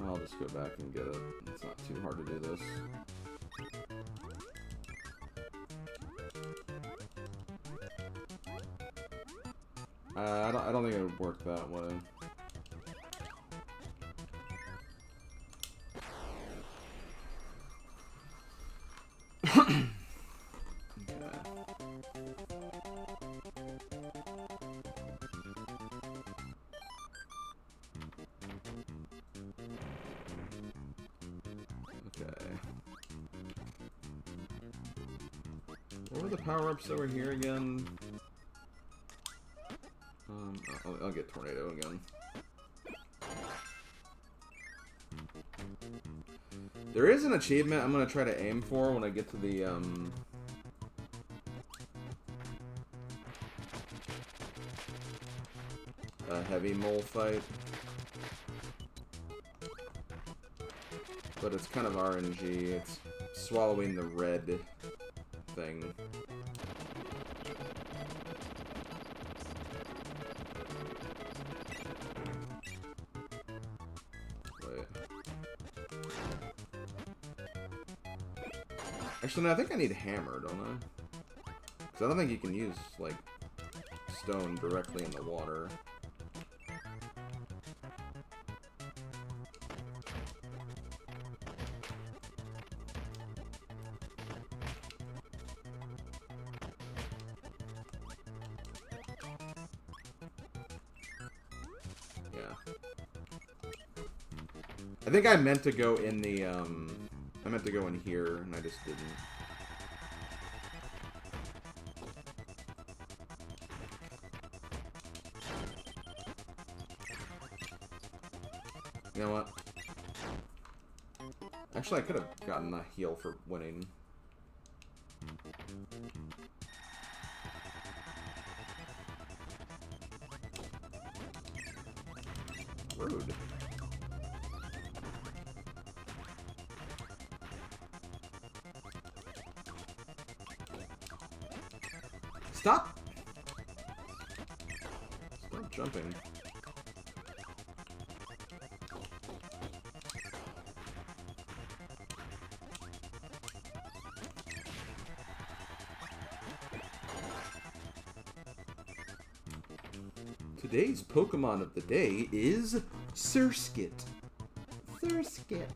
I'll just go back and get it. It's not too hard to do this. I don't think it would work that way. What are the power-ups over here again? I'll get Tornado again. There is an achievement I'm gonna try to aim for when I get to the heavy mole fight. But it's kind of RNG. It's swallowing the red thing. Wait. Actually, no, I think I need hammer, don't I? Because I don't think you can use, like, stone directly in the water. I think I meant to go in the, I meant to go in here, and I just didn't. You know what? Actually, I could have gotten a heal for winning. Rude. Stop! Stop jumping. Today's Pokemon of the day is Surskit. Surskit.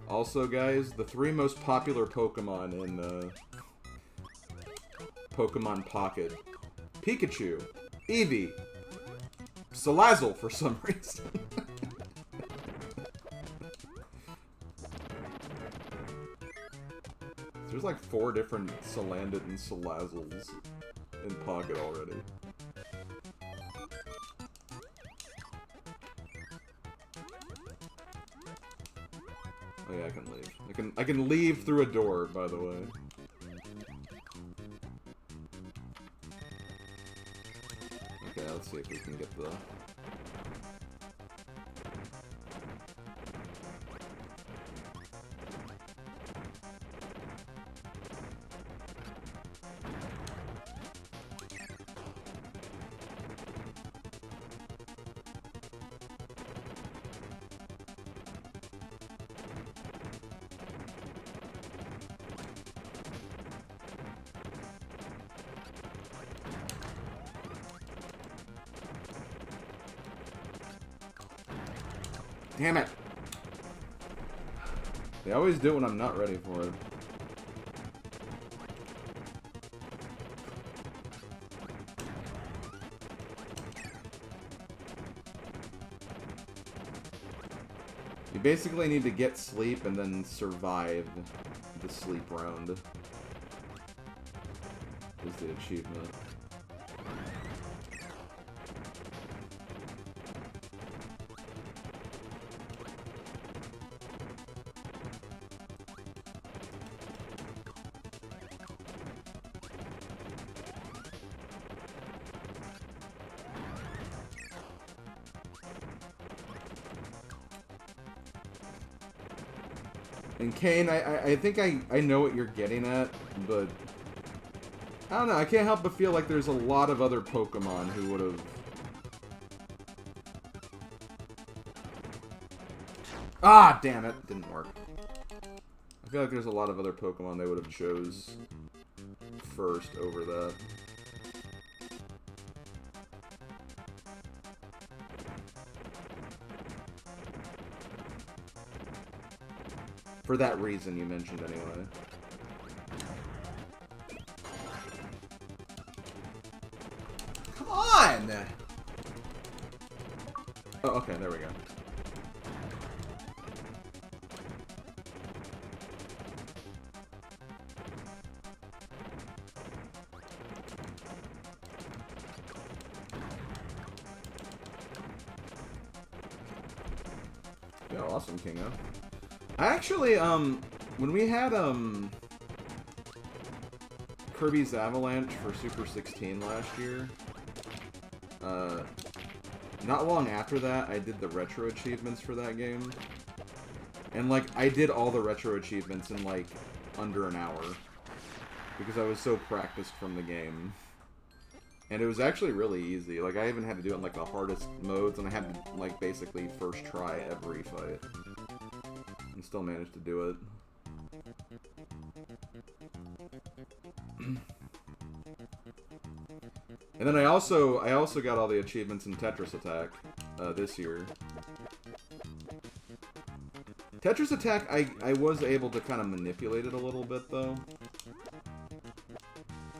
Also, guys, the 3 most popular Pokemon in Pokemon Pocket: Pikachu, Eevee, Salazzle for some reason. There's like 4 different Salandit and Salazzles in Pocket already. Oh yeah, I can leave. I can leave through a door, by the way. Okay, let's see if we can get the... Damn it! They always do it when I'm not ready for it. You basically need to get sleep and then survive the sleep round. Is the achievement. And Kane, I think I know what you're getting at, but I don't know, I can't help but feel like there's a lot of other Pokemon who would have... Ah, damn it, didn't work. I feel like there's a lot of other Pokemon they would have chose first over that. For that reason you mentioned, anyway. Come on! Oh, okay, there we go. Yeah, awesome, Kingo. I actually, when we had, Kirby's Avalanche for Super 16 last year, not long after that, I did the retro achievements for that game. And, like, I did all the retro achievements in, like, under an hour. Because I was so practiced from the game. And it was actually really easy. Like, I even had to do it in, like, the hardest modes, and I had to, like, basically first try every fight. And still managed to do it. And then I also got all the achievements in Tetris Attack this year. Tetris Attack, I was able to kind of manipulate it a little bit, though.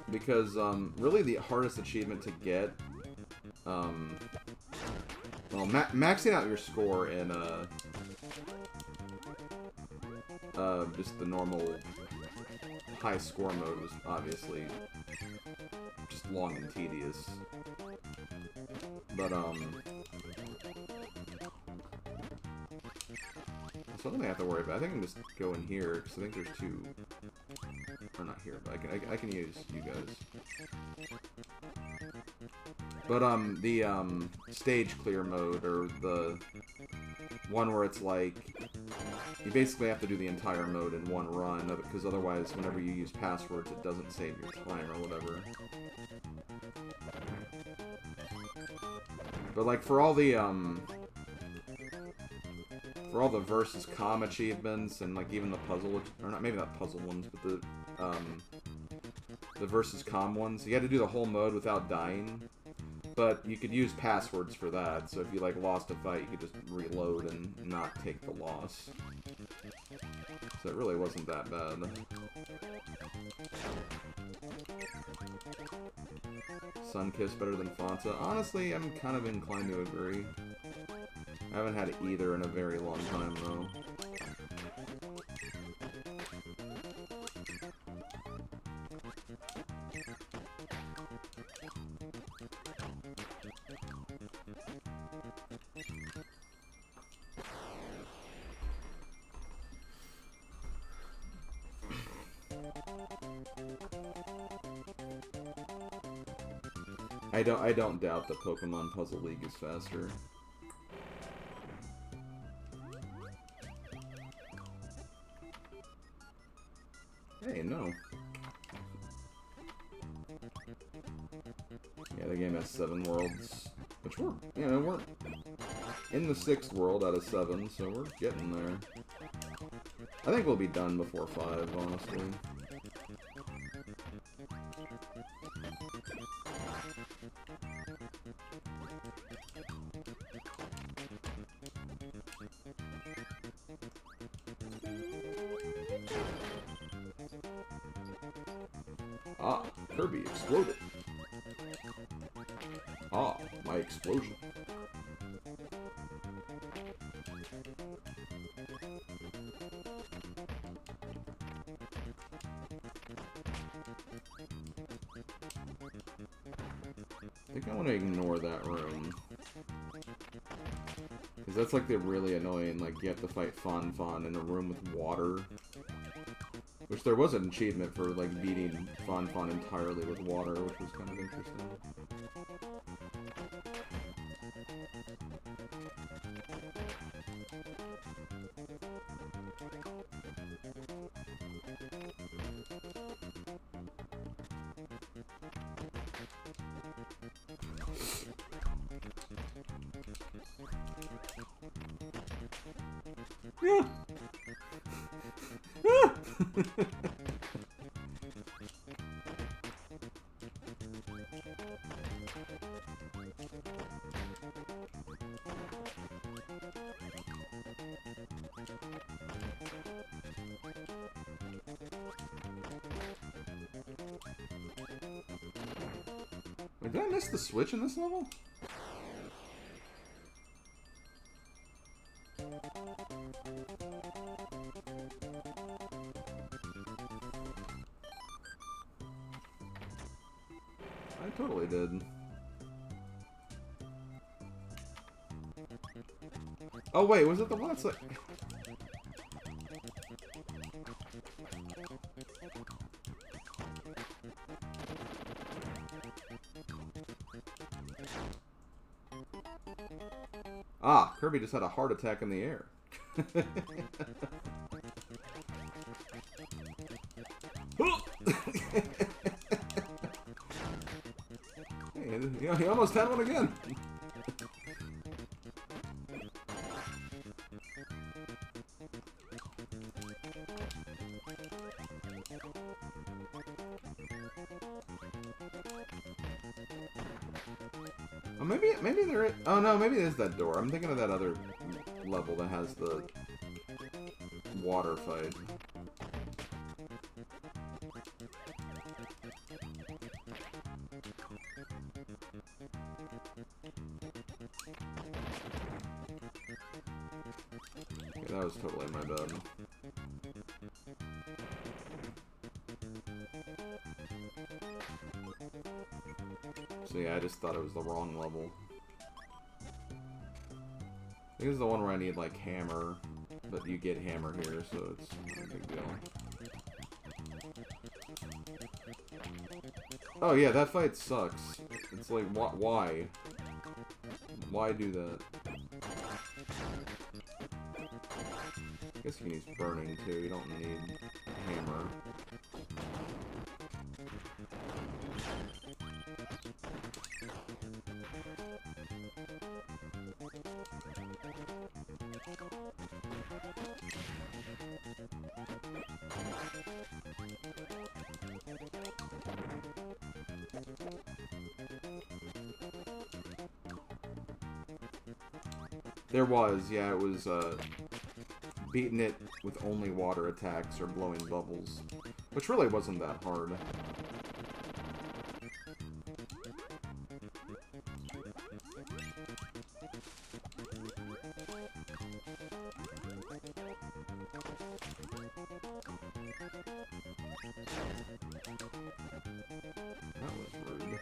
Because, really the hardest achievement to get, well, maxing out your score in, just the normal high score mode was obviously just long and tedious. But, something I have to worry about. I think I can just go in here, because I think there's 2... Or not here, but I can use you guys. But, the, stage clear mode, or the one where it's like, you basically have to do the entire mode in one run, because otherwise, whenever you use passwords, it doesn't save your time or whatever. But, like, for all the versus com achievements, and, like, even the puzzle, or not, maybe not puzzle ones, but the versus com ones, you had to do the whole mode without dying. But you could use passwords for that, so if you, like, lost a fight, you could just reload and not take the loss. So it really wasn't that bad. Sunkiss better than Fonta? Honestly, I'm kind of inclined to agree. I haven't had either in a very long time, though. I don't doubt that Pokemon Puzzle League is faster. Hey, no. Yeah, the game has 7 worlds, which we're in the 6th world out of 7, so we're getting there. I think we'll be done before 5, honestly. Ah, Kirby exploded. Ah, my explosion. I think I want to ignore that room. Because that's like the really annoying, like, you have to fight Fan in a room with water. Which there was an achievement for, like, beating Fan entirely with water, which was kind of interesting. Yeah. Wait, did I miss the switch in this level? I totally did. Oh wait, was it the one that's like... Ah, Kirby just had a heart attack in the air. Hey, he almost had one again. Oh, maybe there is... Oh, no, maybe it is that door. I'm thinking of that other level that has the water fight. Okay, that was totally my bad. So yeah, I just thought it was the wrong level. I think it's the one where I need, like, hammer, but you get hammer here, so it's not a big deal. Oh yeah, that fight sucks. It's like, why? Why do that? I guess you can use burning too, you don't need hammer. There was, yeah, it was beating it with only water attacks or blowing bubbles, which really wasn't that hard. That was rude.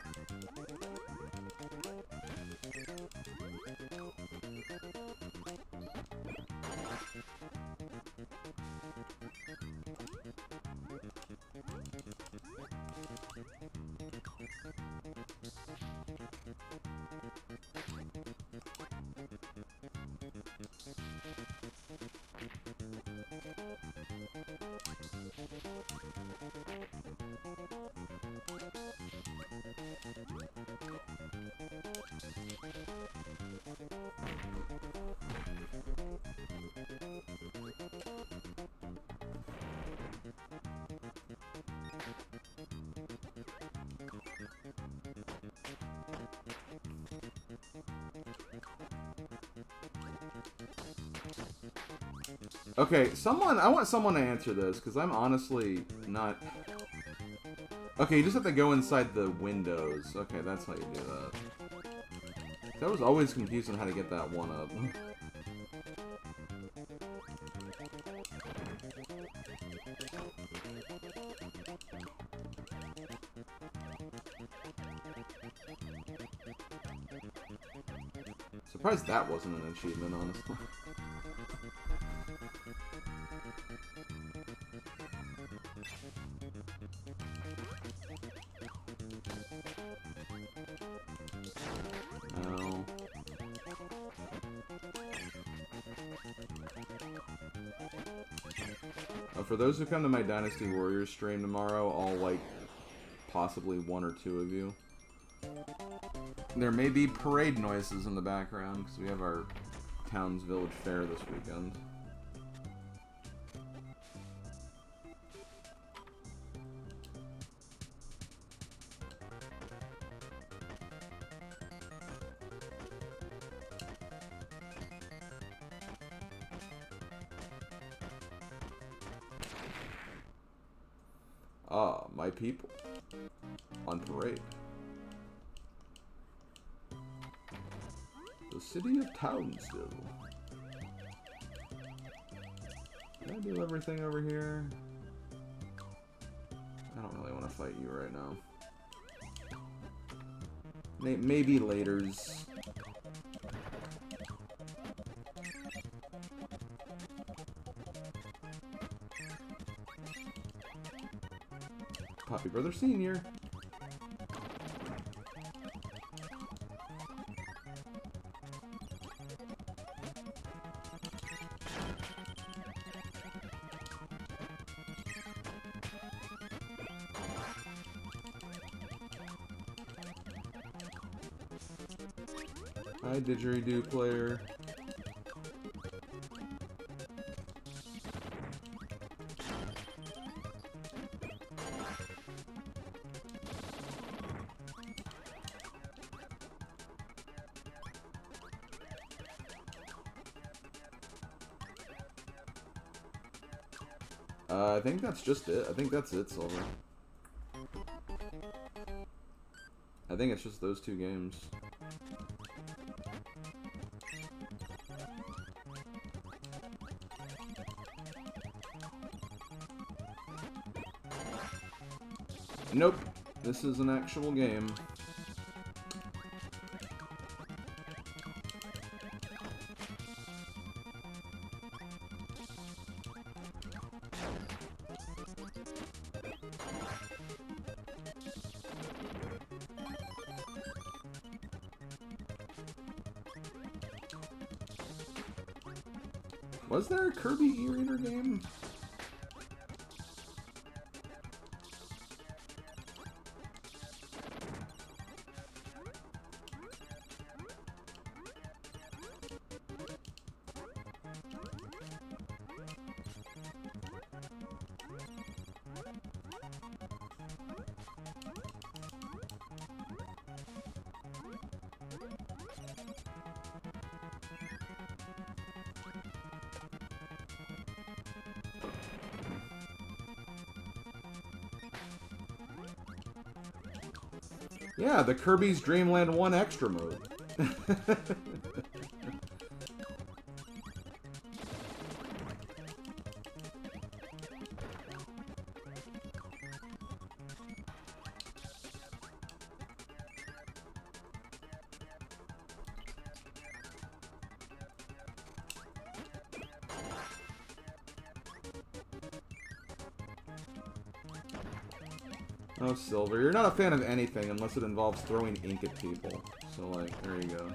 Okay, I want someone to answer this, because I'm honestly not... Okay, you just have to go inside the windows. Okay, that's how you do that. I was always confused on how to get that one up. Surprised that wasn't an achievement, honestly. No. For those who come to my Dynasty Warriors stream tomorrow, all, like, possibly one or two of you. There may be parade noises in the background, because we have our town's village fair this weekend. Ah, my people. On parade. The city of Townsville. Can I do everything over here? I don't really want to fight you right now. Maybe laters. Poppy Brother Senior. Hi, didgeridoo player. I think that's just it. I think that's it, Silver. I think it's just those two games. Nope. This is an actual game. Was there a Kirby E-Reader game? Yeah, the Kirby's Dream Land 1 extra mode. Oh, Silver, you're not a fan of anything unless it involves throwing ink at people. So, like, there you go.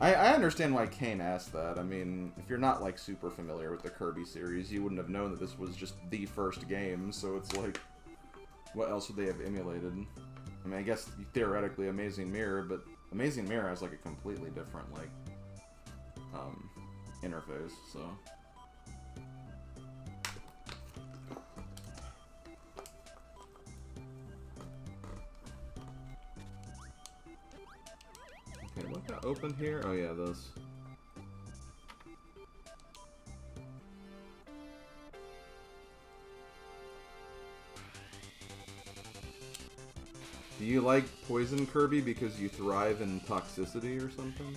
I understand why Kane asked that. I mean, if you're not, like, super familiar with the Kirby series, you wouldn't have known that this was just the first game, so it's like, what else would they have emulated? I mean, I guess, theoretically, Amazing Mirror, but Amazing Mirror has, like, a completely different, like, interface, so... Okay, what got open here? Oh yeah, this. Do you like Poison Kirby because you thrive in toxicity or something?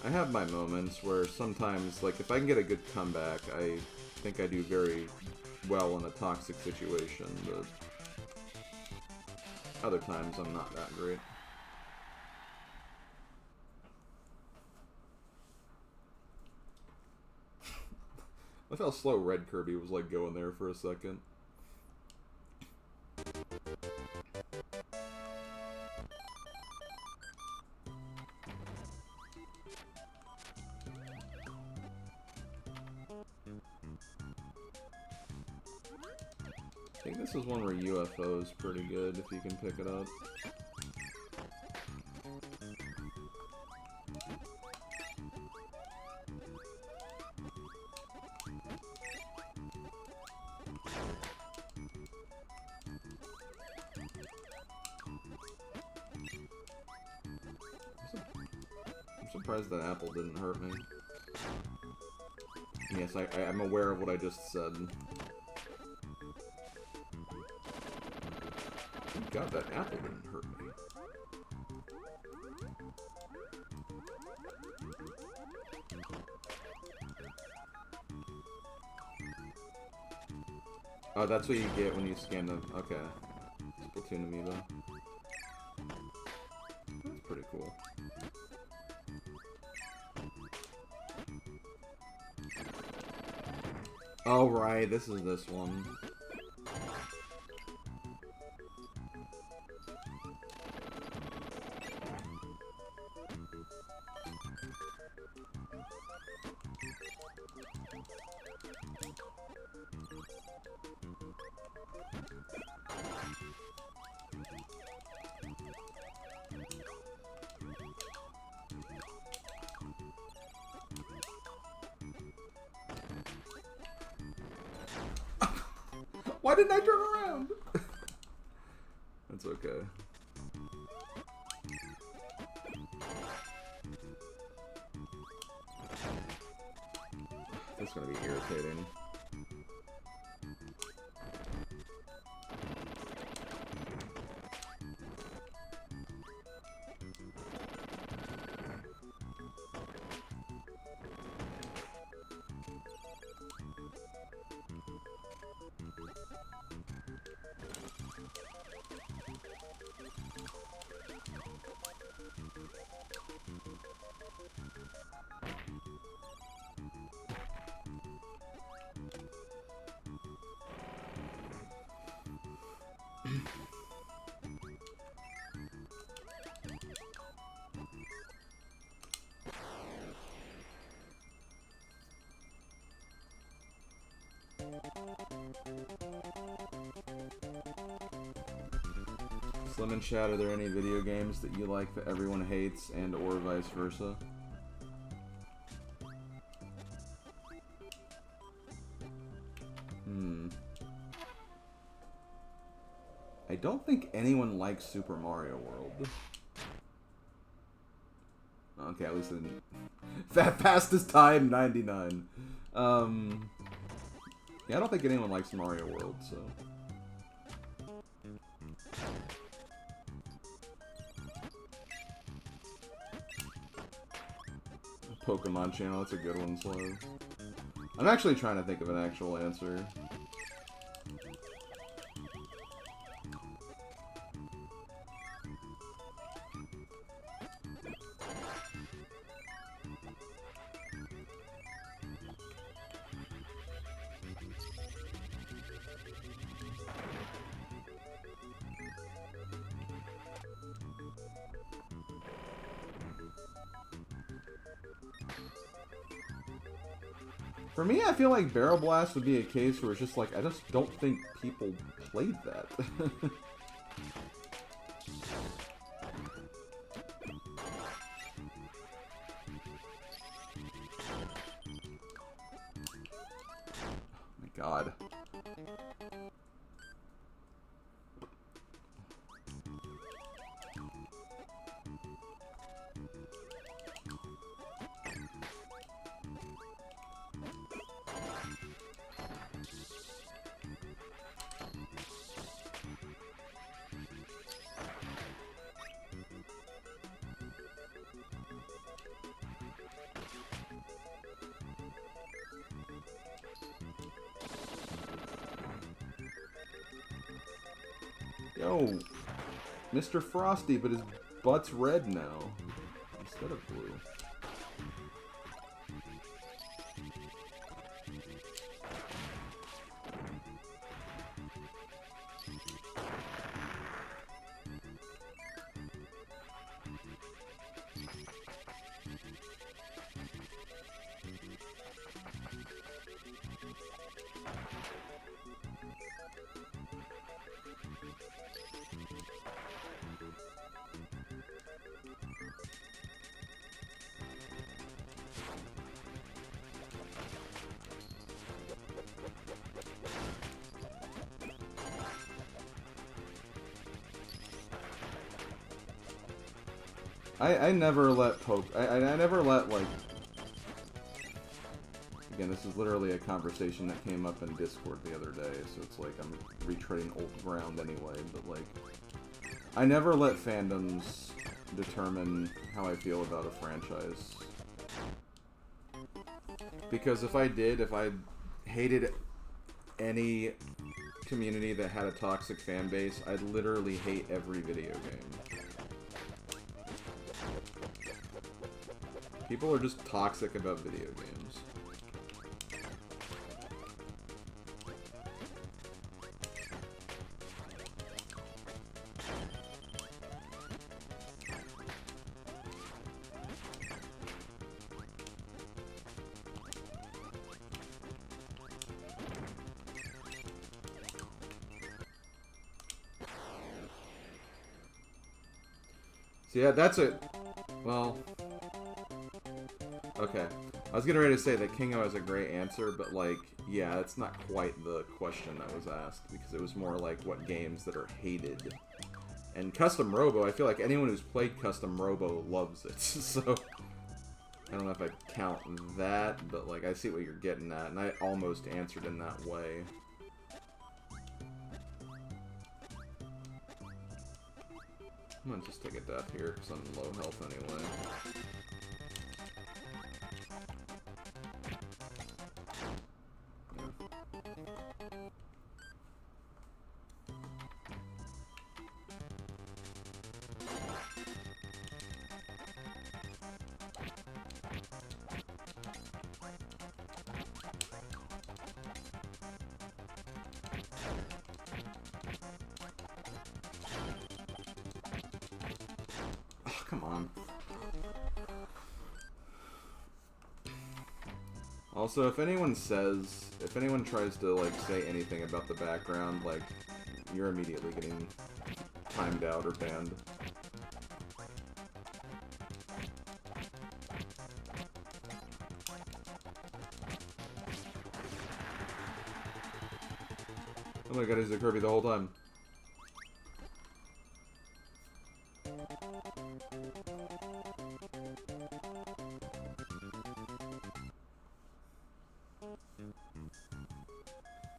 I have my moments where sometimes, like, if I can get a good comeback, I think I do very well in a toxic situation, but other times I'm not that great. I felt slow Red Kirby was, like, going there for a second. I think this is one where UFO is pretty good if you can pick it up. I'm surprised that apple didn't hurt me. Yes, I'm aware of what I just said. God, that apple didn't hurt me. Oh, that's what you get when you scan them. Okay. Splatoon amiibo. That's pretty cool. Oh, right. This is this one. Why didn't I turn around? That's okay. That's gonna be irritating. Slim and Chat, are there any video games that you like that everyone hates and or vice versa? I don't think anyone likes Super Mario World. Okay, at least in fastest time 99. Yeah, I don't think anyone likes Mario World, so. Pokemon channel, that's a good one, Slow. I'm actually trying to think of an actual answer. For me, I feel like Barrel Blast would be a case where it's just like, I just don't think people played that. Oh my god. Yo, Mr. Frosty, but his butt's red now instead of blue. I never let I never let, like... Again, this is literally a conversation that came up in Discord the other day, so it's like I'm retreading old ground anyway, but, like... I never let fandoms determine how I feel about a franchise. Because if I did, if I hated any community that had a toxic fan base, I'd literally hate every video game. People are just toxic about video games. So yeah, that's it. Well... Okay. I was getting ready to say that Kingo has a great answer, but, like, yeah, that's not quite the question that was asked, because it was more like what games that are hated. And Custom Robo, I feel like anyone who's played Custom Robo loves it, so... I don't know if I count that, but, like, I see what you're getting at, and I almost answered in that way. I'm gonna just take a death here, because I'm low health anyway. Come on. Also, if anyone tries to, like, say anything about the background, like, you're immediately getting timed out or banned. Oh my god, he's a Kirby the whole time.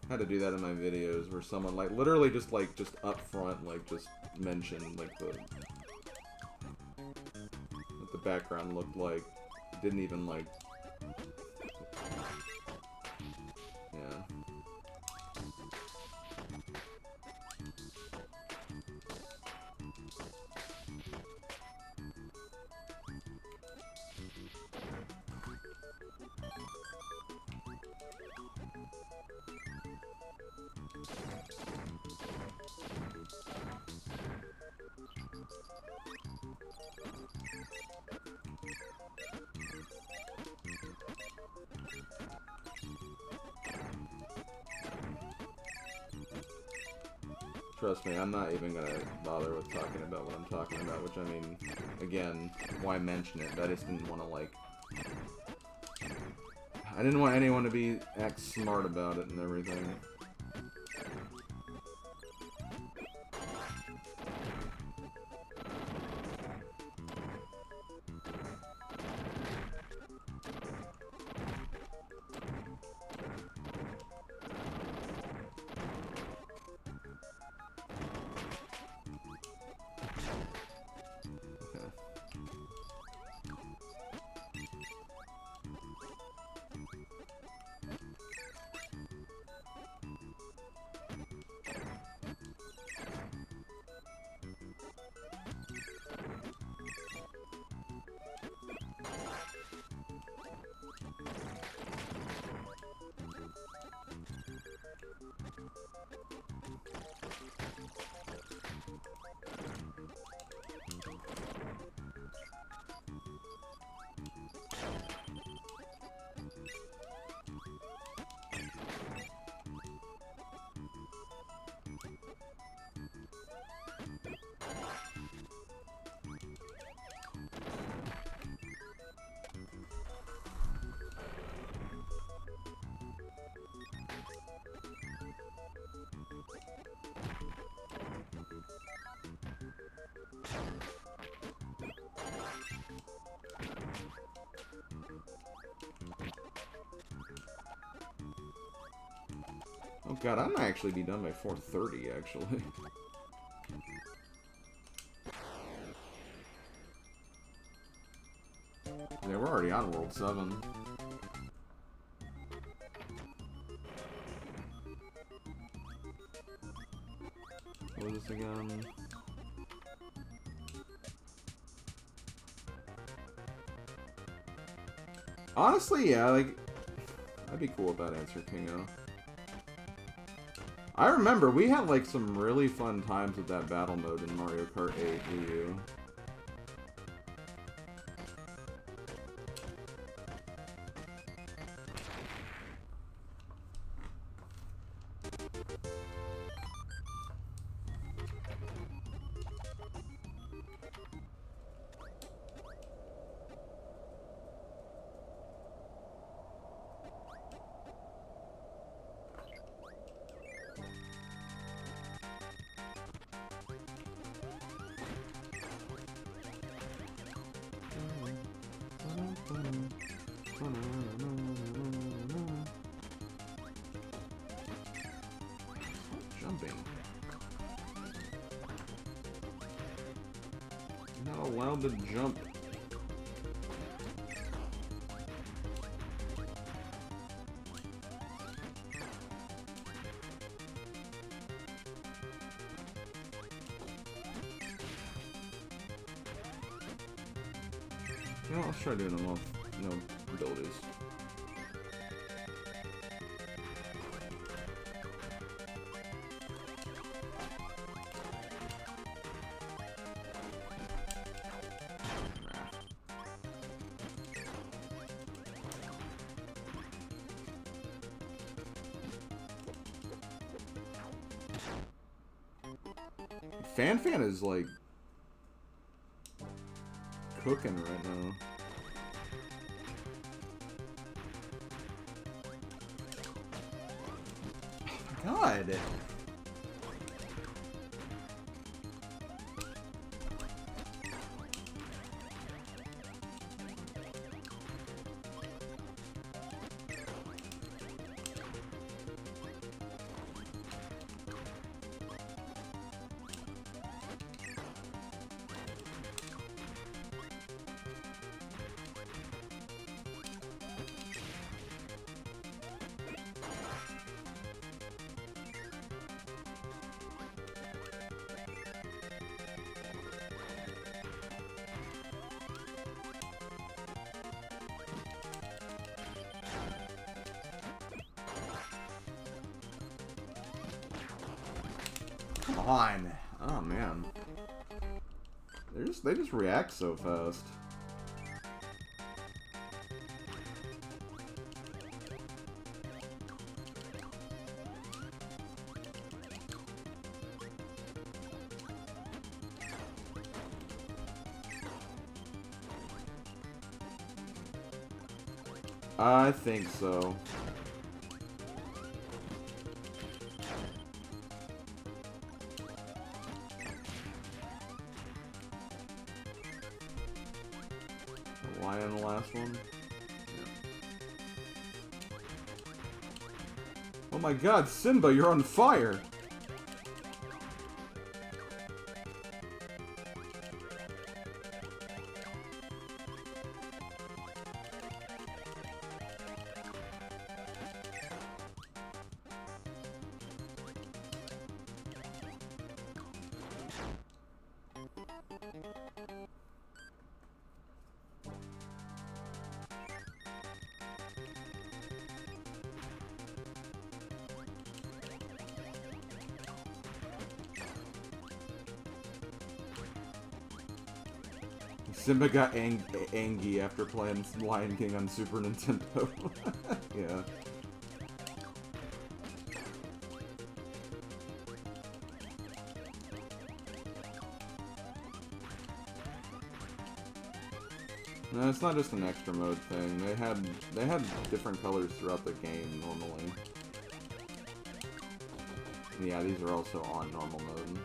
I had to do that in my videos where someone like literally just up front just mentioned like what the background looked like. Didn't even like yeah. Trust me, I'm not even gonna bother with talking about what I'm talking about, which I mean, again, why mention it? But I just didn't want to like... I didn't want anyone to act smart about it and everything. Oh god, I might actually be done by 4:30, actually. Yeah, we're already on World 7. What is this again? Honestly, yeah, like, I'd be cool with that answer, Kingo. I remember we had like some really fun times with that battle mode in Mario Kart 8 Wii U. Jumping. You're not allowed to jump. You know, I'll try doing them off, you know, abilities. Fan is like cooking right now. Oh my God. Come on. Oh man. They just react so fast. I think so. The lion, the last one. Yeah. Oh my God, Simba, you're on fire! Simba got angry after playing Lion King on Super Nintendo. Yeah. No, it's not just an extra mode thing. They had different colors throughout the game normally. Yeah, these are also on normal mode.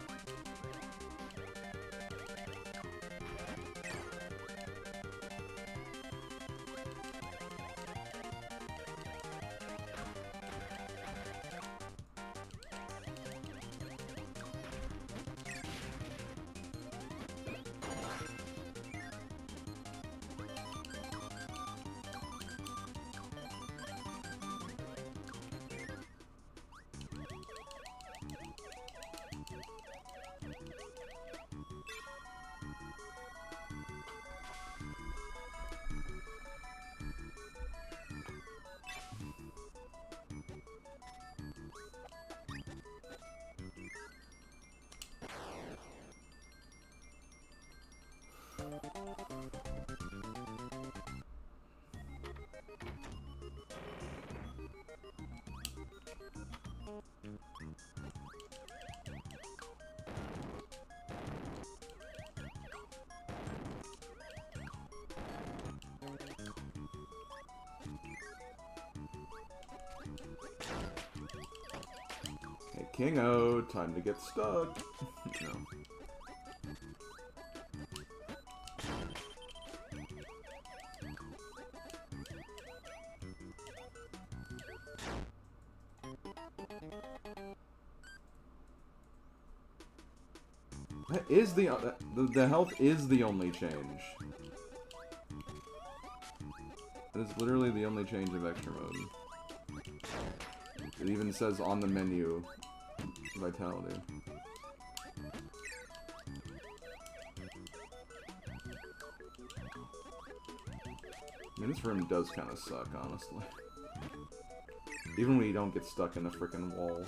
Hey, Kingo, time to get stuck. No. That is the health is the only change. That is literally the only change of extra mode. It even says on the menu, vitality. I mean, this room does kind of suck, honestly. Even when you don't get stuck in a frickin' wall.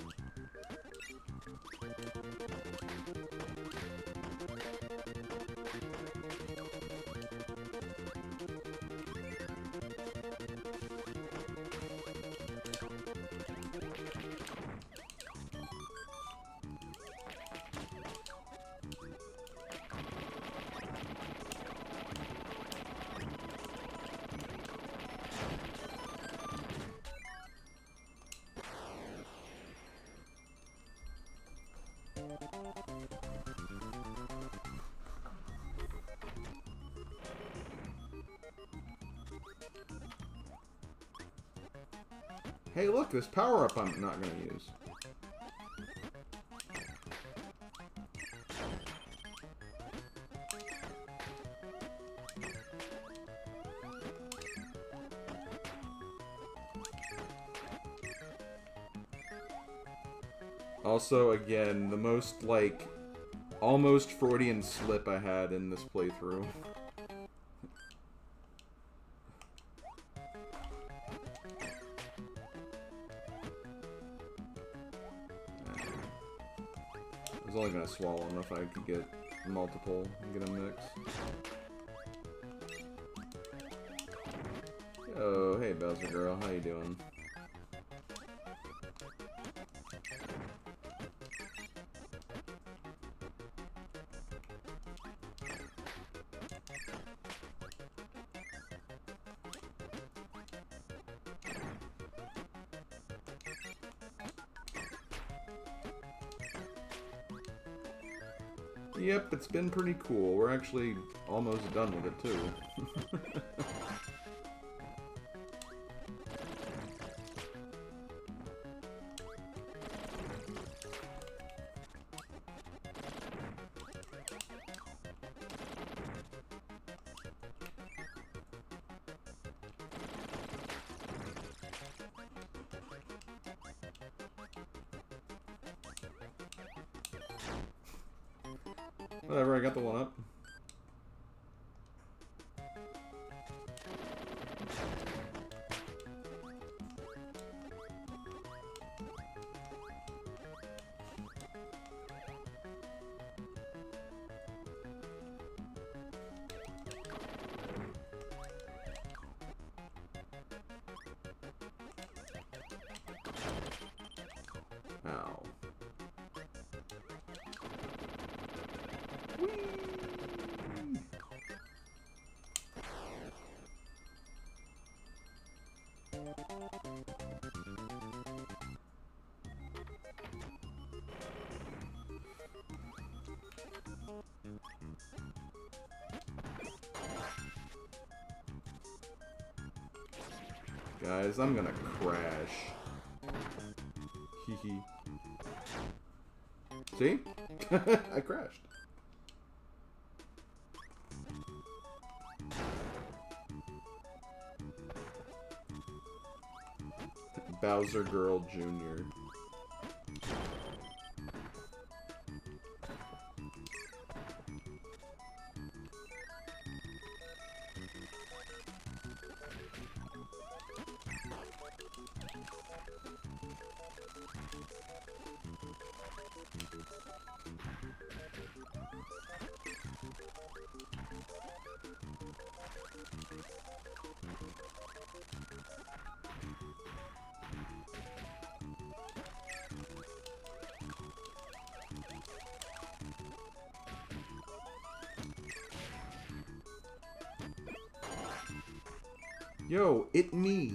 Hey, look, this power-up I'm not going to use. Also, again, the most, like, almost Freudian slip I had in this playthrough. I was only gonna swallow them if I could get multiple and get a mix. Oh, hey Bowser girl, how you doing? Yep, it's been pretty cool. We're actually almost done with it, too. Whatever, I got the one up. Ow. Whee! Guys, I'm gonna crash. Hee. See? I crashed. Bowser Girl Jr. Yo, it me.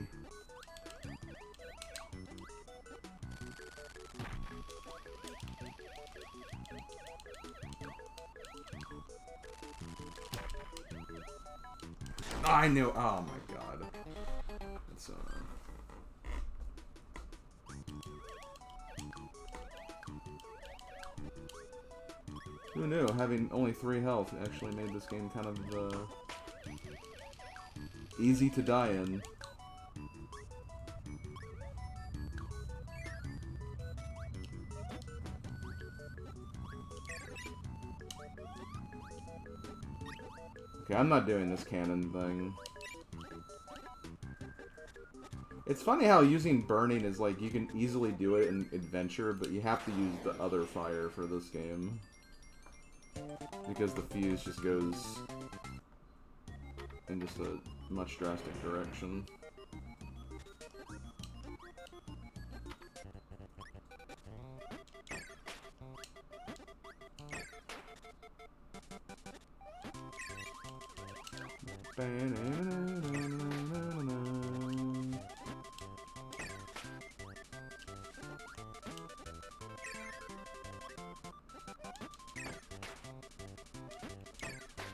I know. Oh my god. That's Who knew? Having only 3 health actually made this game kind of easy to die in. Okay, I'm not doing this cannon thing. It's funny how using burning is like, you can easily do it in Adventure, but you have to use the other fire for this game. Because the fuse just goes in just a much drastic direction.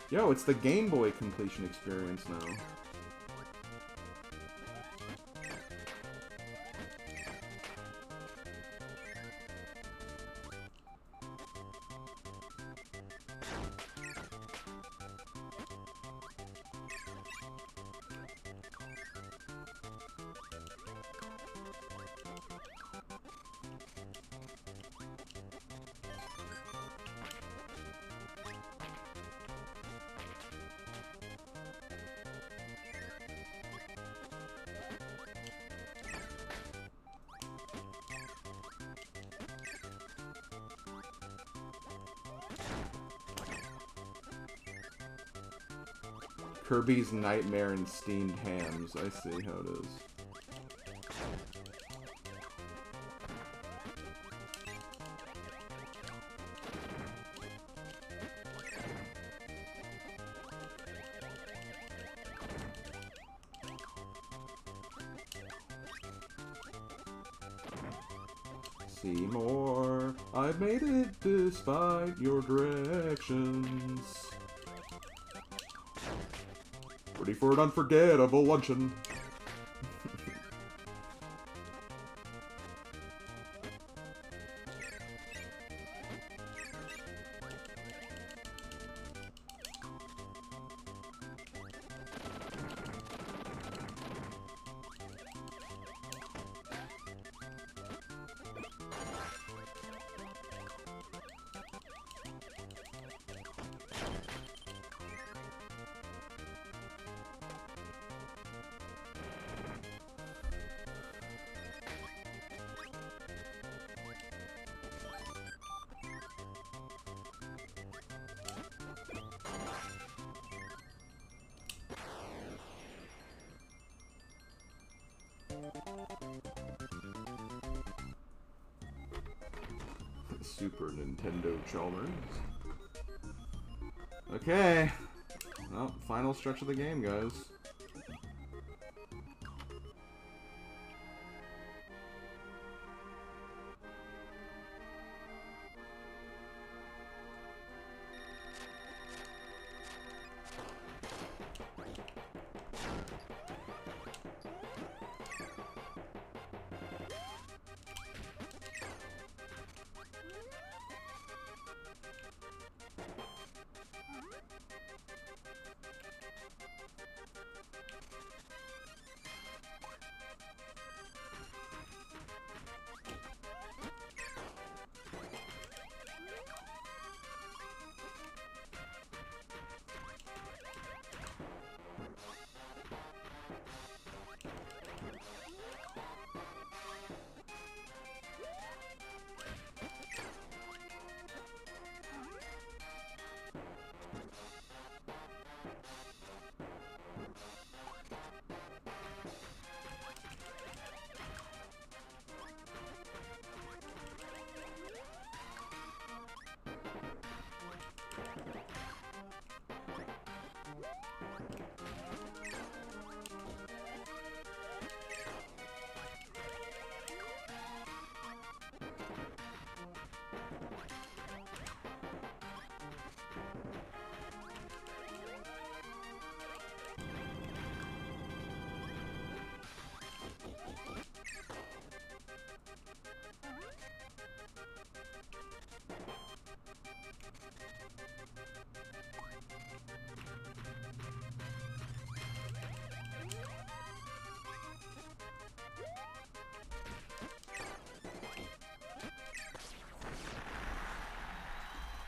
Yo, it's the Game Boy completion experience now. Kirby's Nightmare and Steamed Hams. I see how it is. Seymour, I've made it despite your directions. Ready for an unforgettable luncheon. Super Nintendo Chalmers. Okay. Well, final stretch of the game, guys.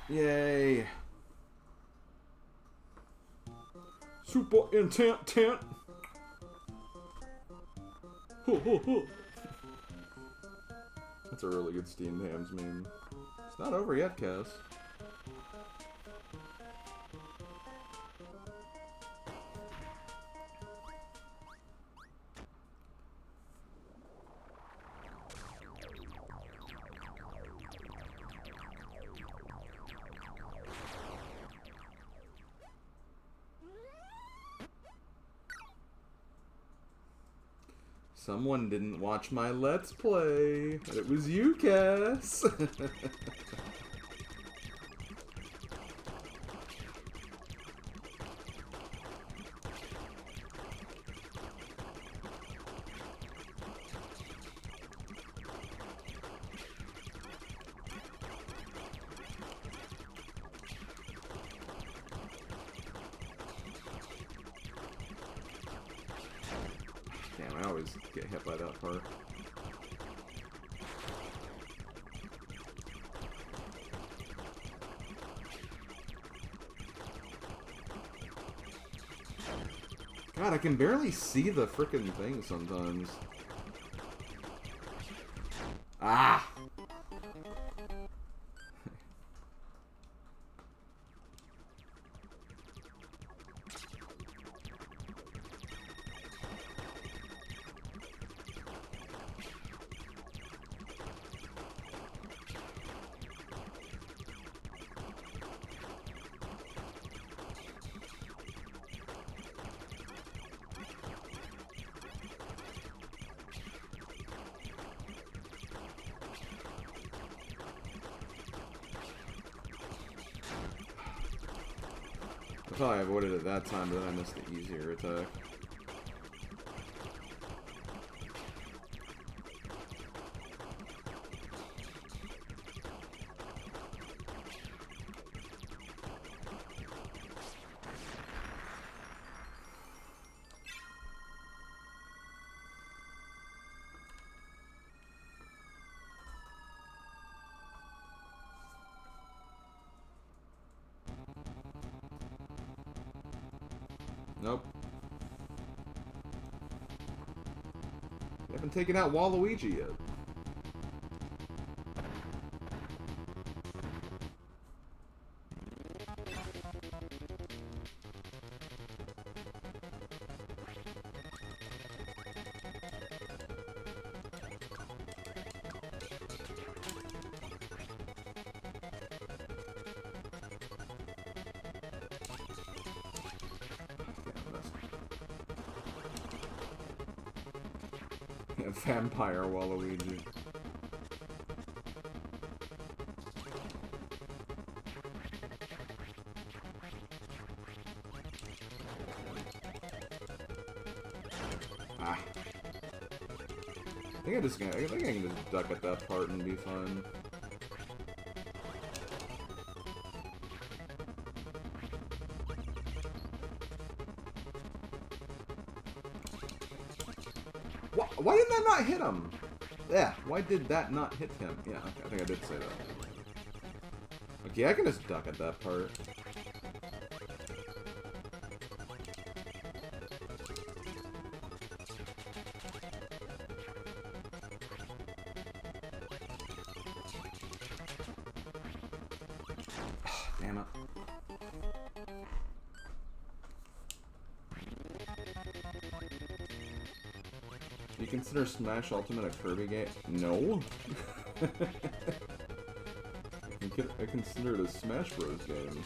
Yay. Super intent tent. That's a really good Steamed Hams meme. It's not over yet, Cass. Someone didn't watch my Let's Play. It was you, Cass. Damn, I always get hit by that part. God, I can barely see the frickin' thing sometimes. Ah! I thought I avoided it that time, but then I missed the easier attack. Nope. You haven't taken out Waluigi yet. Vampire Waluigi. Ah. I think I can just duck at that part and be fine. Why did that not hit him? Yeah, why did that not hit him? Yeah, okay, I think I did say that. Okay, I can just duck at that part. Damn it. Do you consider Smash Ultimate a Kirby game? No. I consider it a Smash Bros. Game.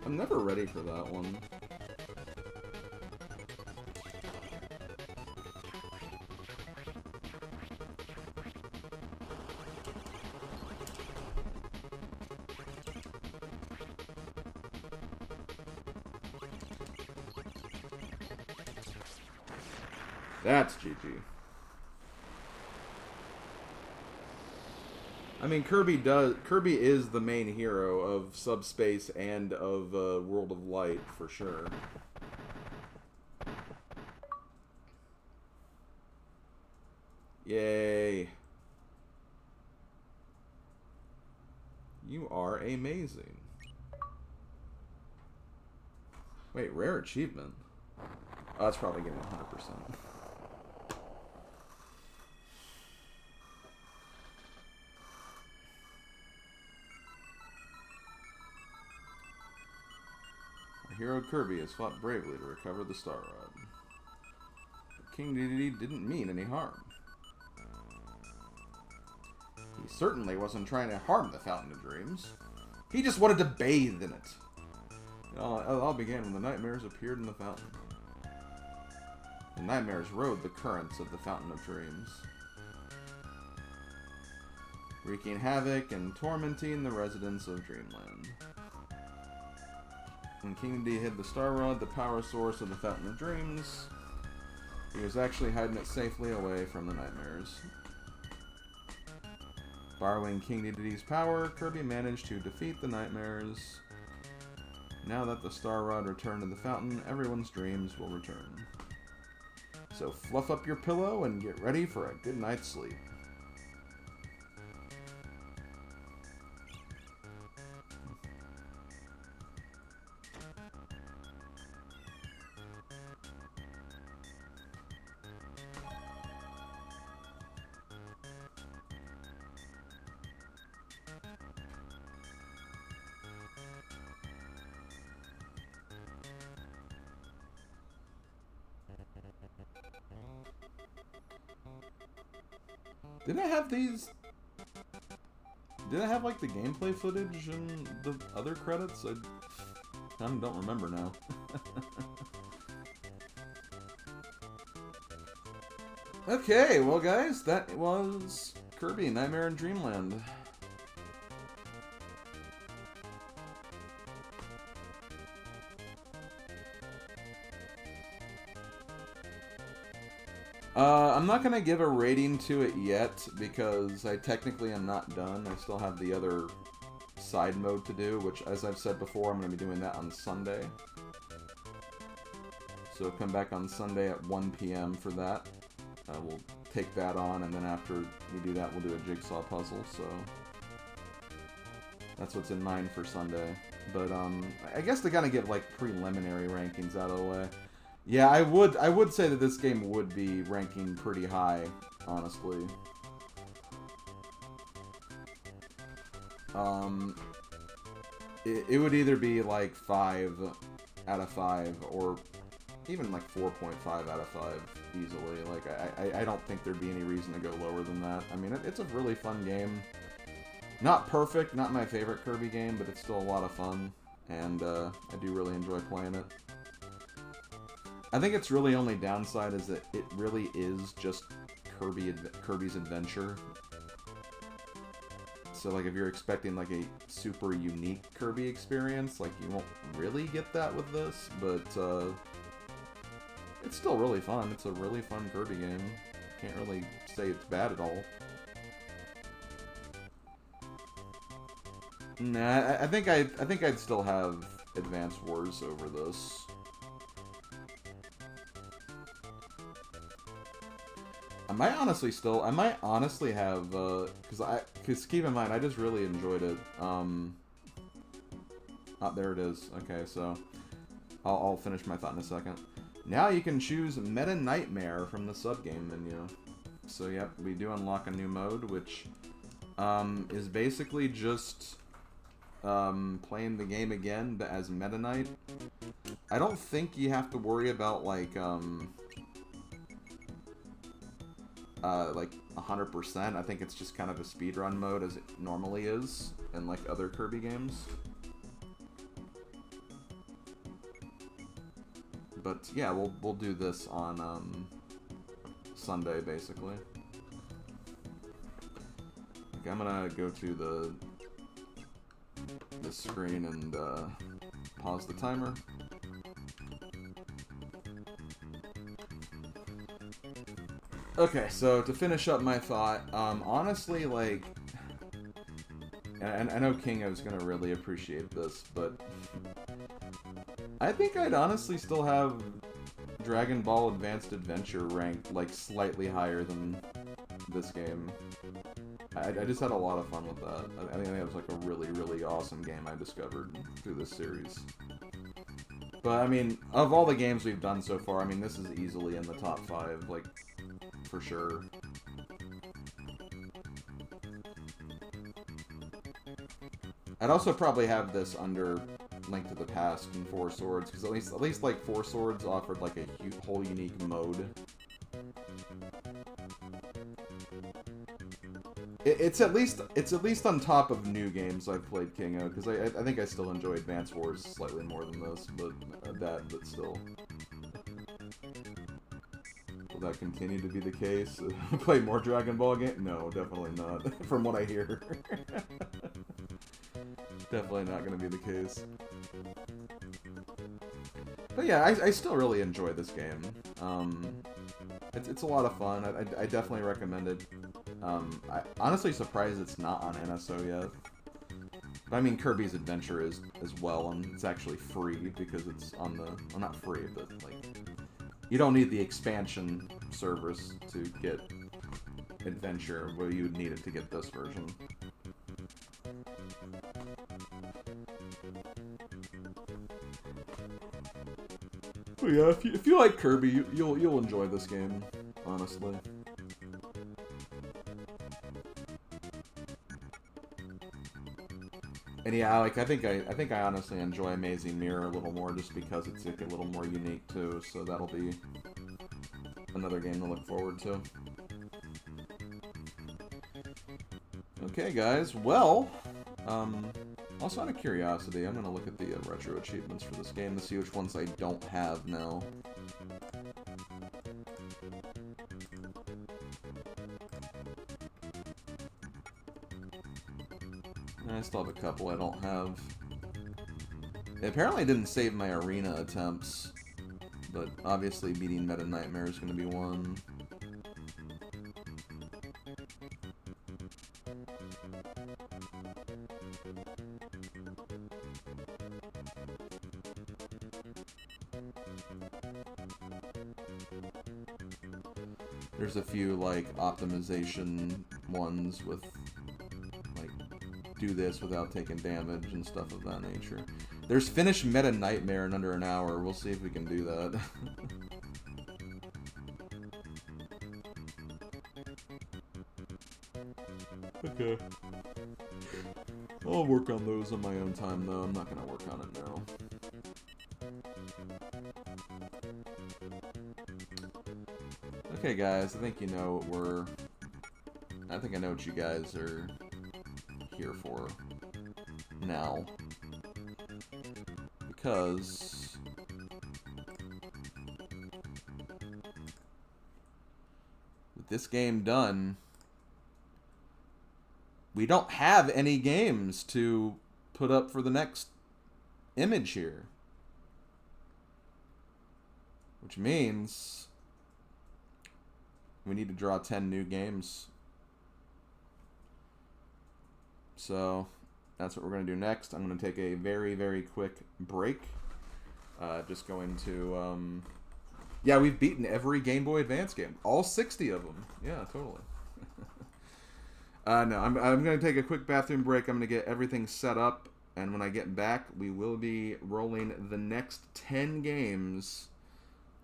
I'm never ready for that one. That's GG. I mean, Kirby is the main hero of Subspace and of World of Light, for sure. Yay. You are amazing. Wait, rare achievement? Oh, that's probably getting 100%. Hero Kirby has fought bravely to recover the Star Rod. King Dedede didn't mean any harm. He certainly wasn't trying to harm the Fountain of Dreams. He just wanted to bathe in it. It all began when the nightmares appeared in the fountain. The nightmares rode the currents of the Fountain of Dreams, wreaking havoc and tormenting the residents of Dreamland. When King D hid the Star Rod, the power source of the Fountain of Dreams, he was actually hiding it safely away from the nightmares. Borrowing King Dedede's power, Kirby managed to defeat the nightmares. Now that the Star Rod returned to the fountain, everyone's dreams will return. So fluff up your pillow and get ready for a good night's sleep. Did I have these? Did I have like the gameplay footage and the other credits? I kind of don't remember now. Okay, well guys, that was Kirby Nightmare in Dreamland. I'm not going to give a rating to it yet, because I technically am not done. I still have the other side mode to do, which, as I've said before, I'm going to be doing that on Sunday. So come back on Sunday at 1 p.m. for that. We'll take that on, and then after we do that, we'll do a jigsaw puzzle, so that's what's in mind for Sunday. But, I guess to kind of get, like, preliminary rankings out of the way. Yeah, I would say that this game would be ranking pretty high, honestly. It would either be like 5 out of 5 or even like 4.5 out of 5 easily. Like, I don't think there'd be any reason to go lower than that. I mean, it's a really fun game. Not perfect, not my favorite Kirby game, but it's still a lot of fun, and I do really enjoy playing it. I think its really only downside is that it really is just Kirby's Adventure. So, like, if you're expecting, like, a super unique Kirby experience, like, you won't really get that with this, but, it's still really fun. It's a really fun Kirby game. Can't really say it's bad at all. Nah, I think I'd still have Advance Wars over this. I might honestly have, because keep in mind, I just really enjoyed it. There it is. Okay, so I'll finish my thought in a second. Now you can choose Meta Nightmare from the sub-game menu. So yep, we do unlock a new mode, which is basically just playing the game again, but as Meta Knight. I don't think you have to worry about, like 100%. I think it's just kind of a speedrun mode as it normally is in like other Kirby games. But yeah, we'll do this on Sunday basically. Okay, I'm gonna go to the screen and pause the timer. Okay, so to finish up my thought, honestly, like, and I know Kingo's gonna really appreciate this, but I think I'd honestly still have Dragon Ball Advanced Adventure ranked, like, slightly higher than this game. I just had a lot of fun with that. I think that was, like, a really, really awesome game I discovered through this series. But, I mean, of all the games we've done so far, I mean, this is easily in the top 5, like, for sure. I'd also probably have this under Link to the Past and Four Swords, because at least like Four Swords offered like a whole unique mode. It's at least on top of new games I've played, Kingo, because I think I still enjoy Advance Wars slightly more than this, but but still. Will that continue to be the case? Play more Dragon Ball games? No, definitely not. From what I hear. Definitely not going to be the case. But yeah, I still really enjoy this game. It's a lot of fun. I definitely recommend it. I'm honestly surprised it's not on NSO yet. But I mean, Kirby's Adventure is as well, and it's actually free because it's on the... Well, not free, but like... You don't need the expansion servers to get Adventure, but you would need it to get this version. But yeah, if you like Kirby, you'll enjoy this game, honestly. And yeah, like I think I honestly enjoy Amazing Mirror a little more just because it's like a little more unique too. So that'll be another game to look forward to. Okay, guys. Well, also out of curiosity, I'm gonna look at the retro achievements for this game to see which ones I don't have now. I still have a couple I don't have. It apparently didn't save my arena attempts, but obviously beating Meta Nightmare is going to be one. There's a few, like, optimization ones with, like, do this without taking damage and stuff of that nature. There's finish Meta Nightmare in under an hour. We'll see if we can do that. Okay. I'll work on those on my own time, though. I'm not going to work on it now. Okay, guys, I think you know what I think I know what you guys are here for now. Because with this game done, we don't have any games to put up for the next image here. Which means we need to draw 10 new games. So that's what we're going to do next. I'm going to take a very, very quick break. Just going to... yeah, we've beaten every Game Boy Advance game. All 60 of them. Yeah, totally. No, I'm going to take a quick bathroom break. I'm going to get everything set up. And when I get back, we will be rolling the next 10 games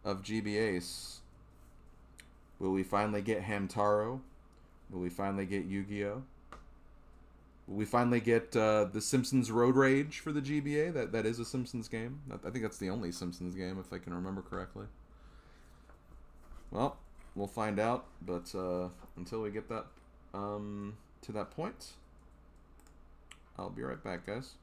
of GBACE. Will we finally get Hamtaro? Will we finally get Yu-Gi-Oh? Will we finally get The Simpsons Road Rage for the GBA? That is a Simpsons game. I think that's the only Simpsons game, if I can remember correctly. Well, we'll find out. But until we get that to that point, I'll be right back, guys.